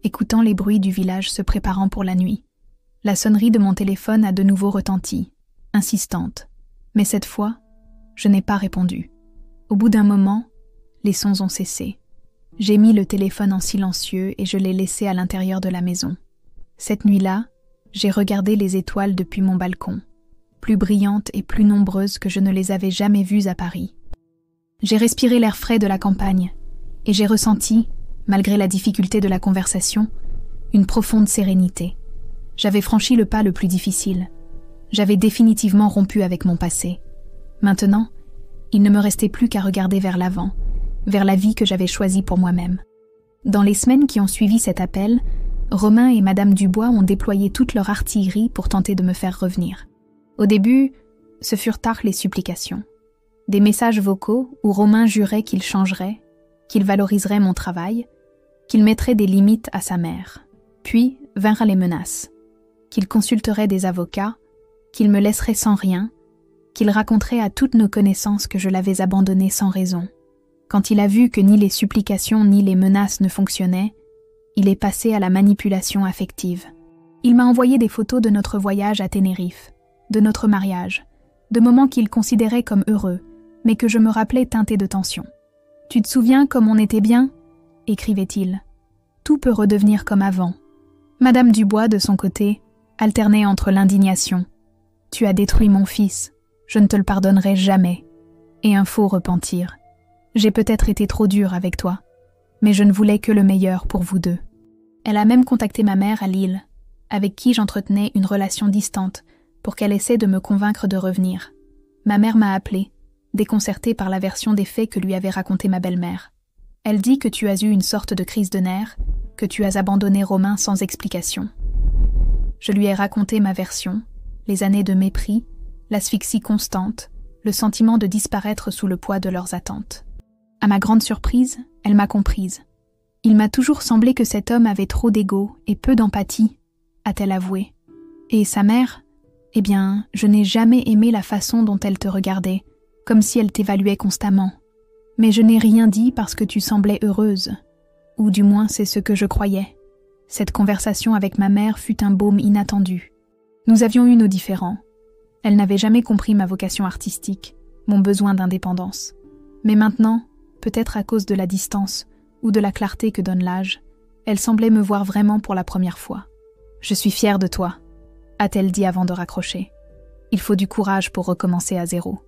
écoutant les bruits du village se préparant pour la nuit. La sonnerie de mon téléphone a de nouveau retenti, insistante. Mais cette fois, je n'ai pas répondu. Au bout d'un moment, les sons ont cessé. J'ai mis le téléphone en silencieux et je l'ai laissé à l'intérieur de la maison. Cette nuit-là, j'ai regardé les étoiles depuis mon balcon, plus brillantes et plus nombreuses que je ne les avais jamais vues à Paris. J'ai respiré l'air frais de la campagne et j'ai ressenti, malgré la difficulté de la conversation, une profonde sérénité. J'avais franchi le pas le plus difficile. J'avais définitivement rompu avec mon passé. Maintenant, il ne me restait plus qu'à regarder vers l'avant, vers la vie que j'avais choisie pour moi-même. Dans les semaines qui ont suivi cet appel, Romain et Madame Dubois ont déployé toute leur artillerie pour tenter de me faire revenir. Au début, ce furent tard les supplications. Des messages vocaux où Romain jurait qu'il changerait, qu'il valoriserait mon travail, qu'il mettrait des limites à sa mère. Puis vinrent les menaces, qu'il consulterait des avocats, qu'il me laisserait sans rien, qu'il raconterait à toutes nos connaissances que je l'avais abandonné sans raison. Quand il a vu que ni les supplications ni les menaces ne fonctionnaient, il est passé à la manipulation affective. Il m'a envoyé des photos de notre voyage à Tenerife, de notre mariage, de moments qu'il considérait comme heureux, mais que je me rappelais teintés de tension. Tu te souviens comme on était bien ? Écrivait-il. Tout peut redevenir comme avant. Madame Dubois, de son côté, alternait entre l'indignation. Tu as détruit mon fils, je ne te le pardonnerai jamais. Et un faux repentir. J'ai peut-être été trop dure avec toi, mais je ne voulais que le meilleur pour vous deux. Elle a même contacté ma mère à Lille, avec qui j'entretenais une relation distante, pour qu'elle essaie de me convaincre de revenir. Ma mère m'a appelée, déconcertée par la version des faits que lui avait raconté ma belle-mère. Elle dit que tu as eu une sorte de crise de nerfs, que tu as abandonné Romain sans explication. Je lui ai raconté ma version, les années de mépris, l'asphyxie constante, le sentiment de disparaître sous le poids de leurs attentes. À ma grande surprise, elle m'a comprise. Il m'a toujours semblé que cet homme avait trop d'ego et peu d'empathie, a-t-elle avoué. Et sa mère ? Eh bien, je n'ai jamais aimé la façon dont elle te regardait, comme si elle t'évaluait constamment. Mais je n'ai rien dit parce que tu semblais heureuse. Ou du moins c'est ce que je croyais. Cette conversation avec ma mère fut un baume inattendu. Nous avions eu nos différends. Elle n'avait jamais compris ma vocation artistique, mon besoin d'indépendance. Mais maintenant, peut-être à cause de la distance ou de la clarté que donne l'âge, elle semblait me voir vraiment pour la première fois. « Je suis fière de toi », a-t-elle dit avant de raccrocher. Il faut du courage pour recommencer à zéro.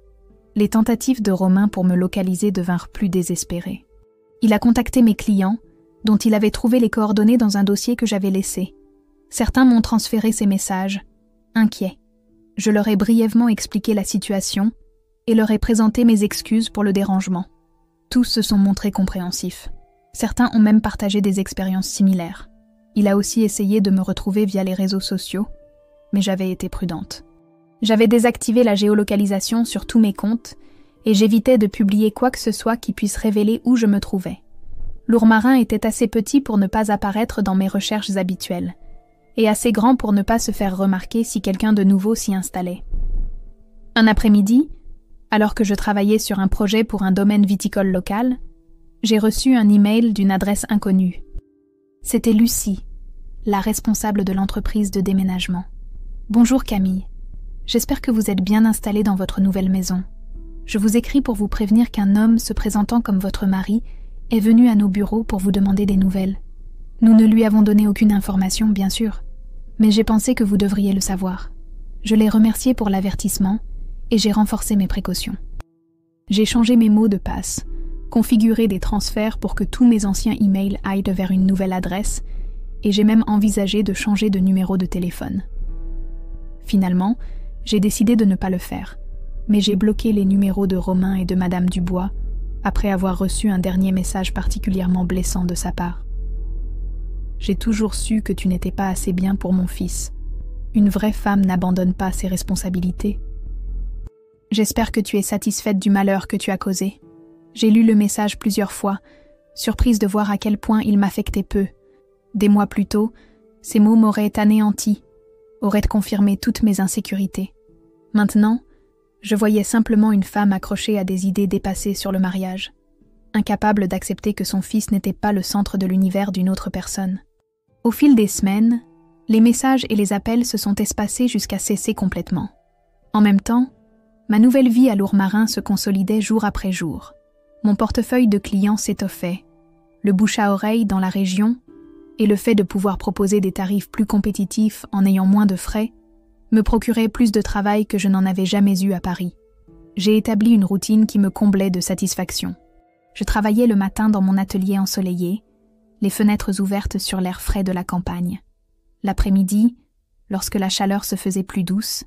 Les tentatives de Romain pour me localiser devinrent plus désespérées. Il a contacté mes clients, dont il avait trouvé les coordonnées dans un dossier que j'avais laissé. Certains m'ont transféré ces messages, inquiets. Je leur ai brièvement expliqué la situation et leur ai présenté mes excuses pour le dérangement. Tous se sont montrés compréhensifs. Certains ont même partagé des expériences similaires. Il a aussi essayé de me retrouver via les réseaux sociaux, mais j'avais été prudente. J'avais désactivé la géolocalisation sur tous mes comptes et j'évitais de publier quoi que ce soit qui puisse révéler où je me trouvais. Lourmarin était assez petit pour ne pas apparaître dans mes recherches habituelles, et assez grand pour ne pas se faire remarquer si quelqu'un de nouveau s'y installait. Un après-midi, alors que je travaillais sur un projet pour un domaine viticole local, j'ai reçu un email d'une adresse inconnue. C'était Lucie, la responsable de l'entreprise de déménagement. « Bonjour Camille, j'espère que vous êtes bien installée dans votre nouvelle maison. Je vous écris pour vous prévenir qu'un homme se présentant comme votre mari est venu à nos bureaux pour vous demander des nouvelles. Nous ne lui avons donné aucune information, bien sûr, mais j'ai pensé que vous devriez le savoir. Je l'ai remercié pour l'avertissement et j'ai renforcé mes précautions. J'ai changé mes mots de passe, configuré des transferts pour que tous mes anciens emails aillent vers une nouvelle adresse et j'ai même envisagé de changer de numéro de téléphone. Finalement, j'ai décidé de ne pas le faire, mais j'ai bloqué les numéros de Romain et de Madame Dubois après avoir reçu un dernier message particulièrement blessant de sa part. J'ai toujours su que tu n'étais pas assez bien pour mon fils. Une vraie femme n'abandonne pas ses responsabilités. J'espère que tu es satisfaite du malheur que tu as causé. J'ai lu le message plusieurs fois, surprise de voir à quel point il m'affectait peu. Des mois plus tôt, ces mots m'auraient anéanti, auraient confirmé toutes mes insécurités. Maintenant, je voyais simplement une femme accrochée à des idées dépassées sur le mariage, incapable d'accepter que son fils n'était pas le centre de l'univers d'une autre personne. Au fil des semaines, les messages et les appels se sont espacés jusqu'à cesser complètement. En même temps, ma nouvelle vie à Lourmarin se consolidait jour après jour. Mon portefeuille de clients s'étoffait, le bouche à oreille dans la région et le fait de pouvoir proposer des tarifs plus compétitifs en ayant moins de frais me procurait plus de travail que je n'en avais jamais eu à Paris. J'ai établi une routine qui me comblait de satisfaction. Je travaillais le matin dans mon atelier ensoleillé, les fenêtres ouvertes sur l'air frais de la campagne. L'après-midi, lorsque la chaleur se faisait plus douce,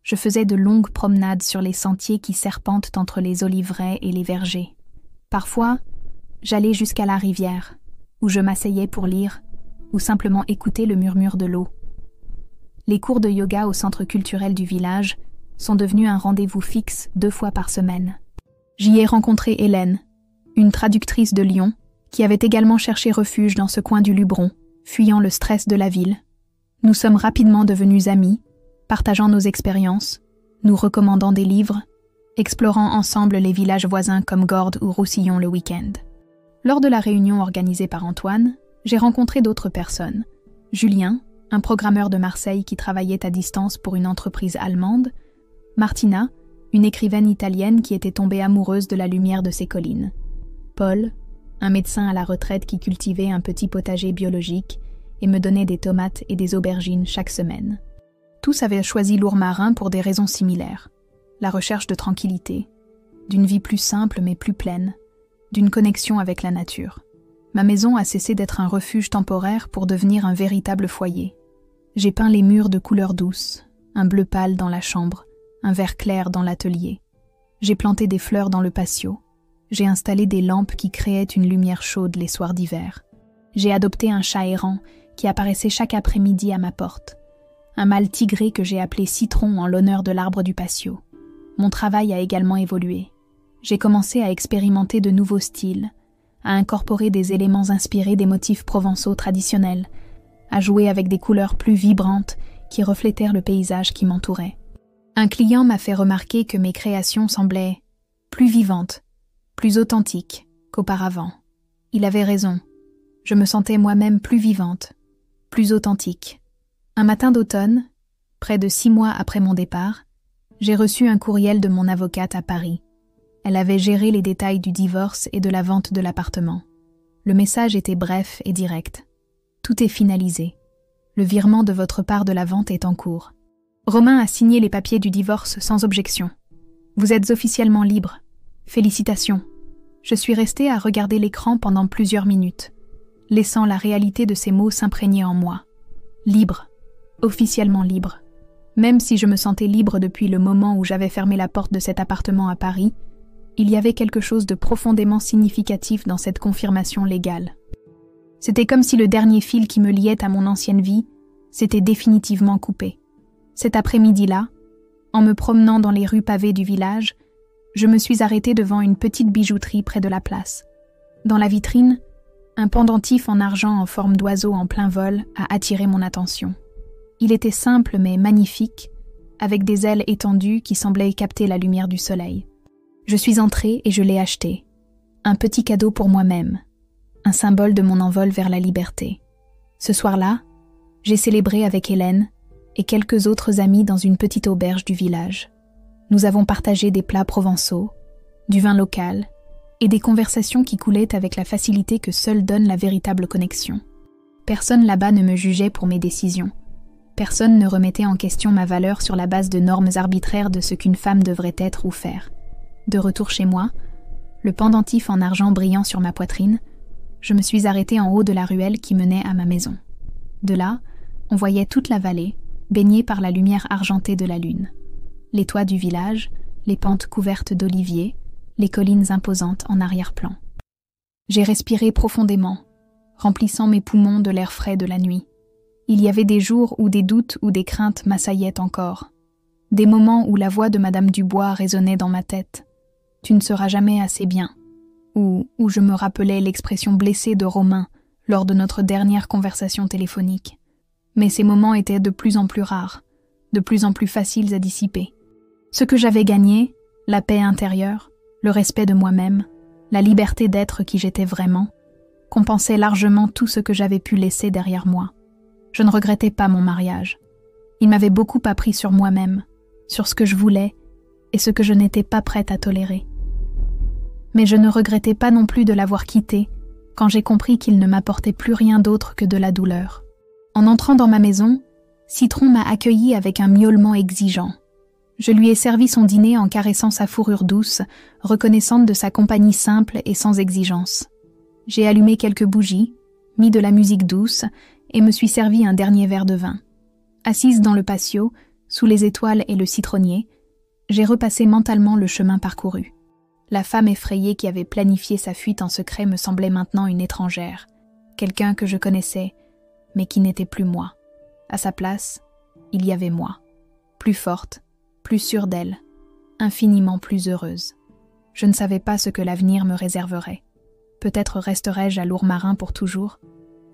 je faisais de longues promenades sur les sentiers qui serpentent entre les oliveraies et les vergers. Parfois, j'allais jusqu'à la rivière, où je m'asseyais pour lire ou simplement écouter le murmure de l'eau. Les cours de yoga au centre culturel du village sont devenus un rendez-vous fixe 2 fois par semaine. J'y ai rencontré Hélène, une traductrice de Lyon, qui avait également cherché refuge dans ce coin du Luberon, fuyant le stress de la ville. Nous sommes rapidement devenus amis, partageant nos expériences, nous recommandant des livres, explorant ensemble les villages voisins comme Gordes ou Roussillon le week-end. Lors de la réunion organisée par Antoine, j'ai rencontré d'autres personnes. Julien, un programmeur de Marseille qui travaillait à distance pour une entreprise allemande, Martina, une écrivaine italienne qui était tombée amoureuse de la lumière de ces collines. Paul, un médecin à la retraite qui cultivait un petit potager biologique et me donnait des tomates et des aubergines chaque semaine. Tous avaient choisi Lourmarin pour des raisons similaires. La recherche de tranquillité, d'une vie plus simple mais plus pleine, d'une connexion avec la nature. Ma maison a cessé d'être un refuge temporaire pour devenir un véritable foyer. J'ai peint les murs de couleurs douces, un bleu pâle dans la chambre, un vert clair dans l'atelier. J'ai planté des fleurs dans le patio. J'ai installé des lampes qui créaient une lumière chaude les soirs d'hiver. J'ai adopté un chat errant qui apparaissait chaque après-midi à ma porte. Un mâle tigré que j'ai appelé Citron en l'honneur de l'arbre du patio. Mon travail a également évolué. J'ai commencé à expérimenter de nouveaux styles, à incorporer des éléments inspirés des motifs provençaux traditionnels, à jouer avec des couleurs plus vibrantes qui reflétèrent le paysage qui m'entourait. Un client m'a fait remarquer que mes créations semblaient plus vivantes, plus authentiques qu'auparavant. Il avait raison. Je me sentais moi-même plus vivante, plus authentique. Un matin d'automne, près de 6 mois après mon départ, j'ai reçu un courriel de mon avocate à Paris. Elle avait géré les détails du divorce et de la vente de l'appartement. Le message était bref et direct. Tout est finalisé. Le virement de votre part de la vente est en cours. Romain a signé les papiers du divorce sans objection. Vous êtes officiellement libre. Félicitations. Je suis restée à regarder l'écran pendant plusieurs minutes, laissant la réalité de ces mots s'imprégner en moi. Libre. Officiellement libre. Même si je me sentais libre depuis le moment où j'avais fermé la porte de cet appartement à Paris, il y avait quelque chose de profondément significatif dans cette confirmation légale. C'était comme si le dernier fil qui me liait à mon ancienne vie s'était définitivement coupé. Cet après-midi-là, en me promenant dans les rues pavées du village, je me suis arrêtée devant une petite bijouterie près de la place. Dans la vitrine, un pendentif en argent en forme d'oiseau en plein vol a attiré mon attention. Il était simple mais magnifique, avec des ailes étendues qui semblaient capter la lumière du soleil. Je suis entrée et je l'ai acheté. Un petit cadeau pour moi-même, un symbole de mon envol vers la liberté. Ce soir-là, j'ai célébré avec Hélène et quelques autres amis dans une petite auberge du village. Nous avons partagé des plats provençaux, du vin local et des conversations qui coulaient avec la facilité que seule donne la véritable connexion. Personne là-bas ne me jugeait pour mes décisions. Personne ne remettait en question ma valeur sur la base de normes arbitraires de ce qu'une femme devrait être ou faire. De retour chez moi, le pendentif en argent brillant sur ma poitrine, je me suis arrêtée en haut de la ruelle qui menait à ma maison. De là, on voyait toute la vallée, baignée par la lumière argentée de la lune. Les toits du village, les pentes couvertes d'oliviers, les collines imposantes en arrière-plan. J'ai respiré profondément, remplissant mes poumons de l'air frais de la nuit. Il y avait des jours où des doutes ou des craintes m'assaillaient encore. Des moments où la voix de Madame Dubois résonnait dans ma tête. « Tu ne seras jamais assez bien » ou où je me rappelais l'expression blessée de Romain lors de notre dernière conversation téléphonique. Mais ces moments étaient de plus en plus rares, de plus en plus faciles à dissiper. Ce que j'avais gagné, la paix intérieure, le respect de moi-même, la liberté d'être qui j'étais vraiment, compensait largement tout ce que j'avais pu laisser derrière moi. Je ne regrettais pas mon mariage. Il m'avait beaucoup appris sur moi-même, sur ce que je voulais et ce que je n'étais pas prête à tolérer. Mais je ne regrettais pas non plus de l'avoir quitté quand j'ai compris qu'il ne m'apportait plus rien d'autre que de la douleur. En entrant dans ma maison, Citron m'a accueilli avec un miaulement exigeant. Je lui ai servi son dîner en caressant sa fourrure douce, reconnaissante de sa compagnie simple et sans exigence. J'ai allumé quelques bougies, mis de la musique douce et me suis servi un dernier verre de vin. Assise dans le patio, sous les étoiles et le citronnier, j'ai repassé mentalement le chemin parcouru. La femme effrayée qui avait planifié sa fuite en secret me semblait maintenant une étrangère, quelqu'un que je connaissais, mais qui n'était plus moi. À sa place, il y avait moi, plus forte, plus sûre d'elle, infiniment plus heureuse. Je ne savais pas ce que l'avenir me réserverait. Peut-être resterais-je à Lourmarin pour toujours,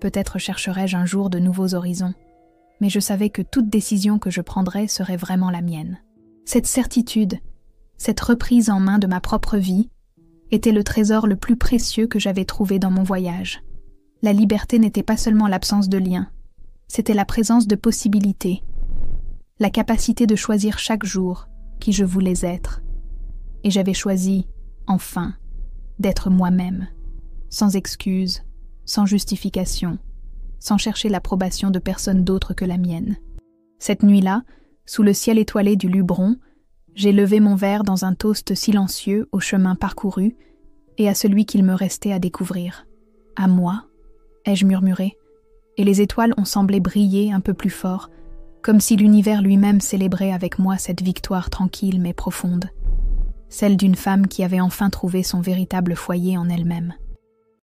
peut-être chercherais-je un jour de nouveaux horizons, mais je savais que toute décision que je prendrais serait vraiment la mienne. Cette certitude, cette reprise en main de ma propre vie, était le trésor le plus précieux que j'avais trouvé dans mon voyage. La liberté n'était pas seulement l'absence de liens, c'était la présence de possibilités, la capacité de choisir chaque jour qui je voulais être. Et j'avais choisi, enfin, d'être moi-même, sans excuse, sans justification, sans chercher l'approbation de personne d'autre que la mienne. Cette nuit-là, sous le ciel étoilé du Luberon, j'ai levé mon verre dans un toast silencieux au chemin parcouru et à celui qu'il me restait à découvrir. À moi, ai-je murmuré, et les étoiles ont semblé briller un peu plus fort, comme si l'univers lui-même célébrait avec moi cette victoire tranquille mais profonde, celle d'une femme qui avait enfin trouvé son véritable foyer en elle-même.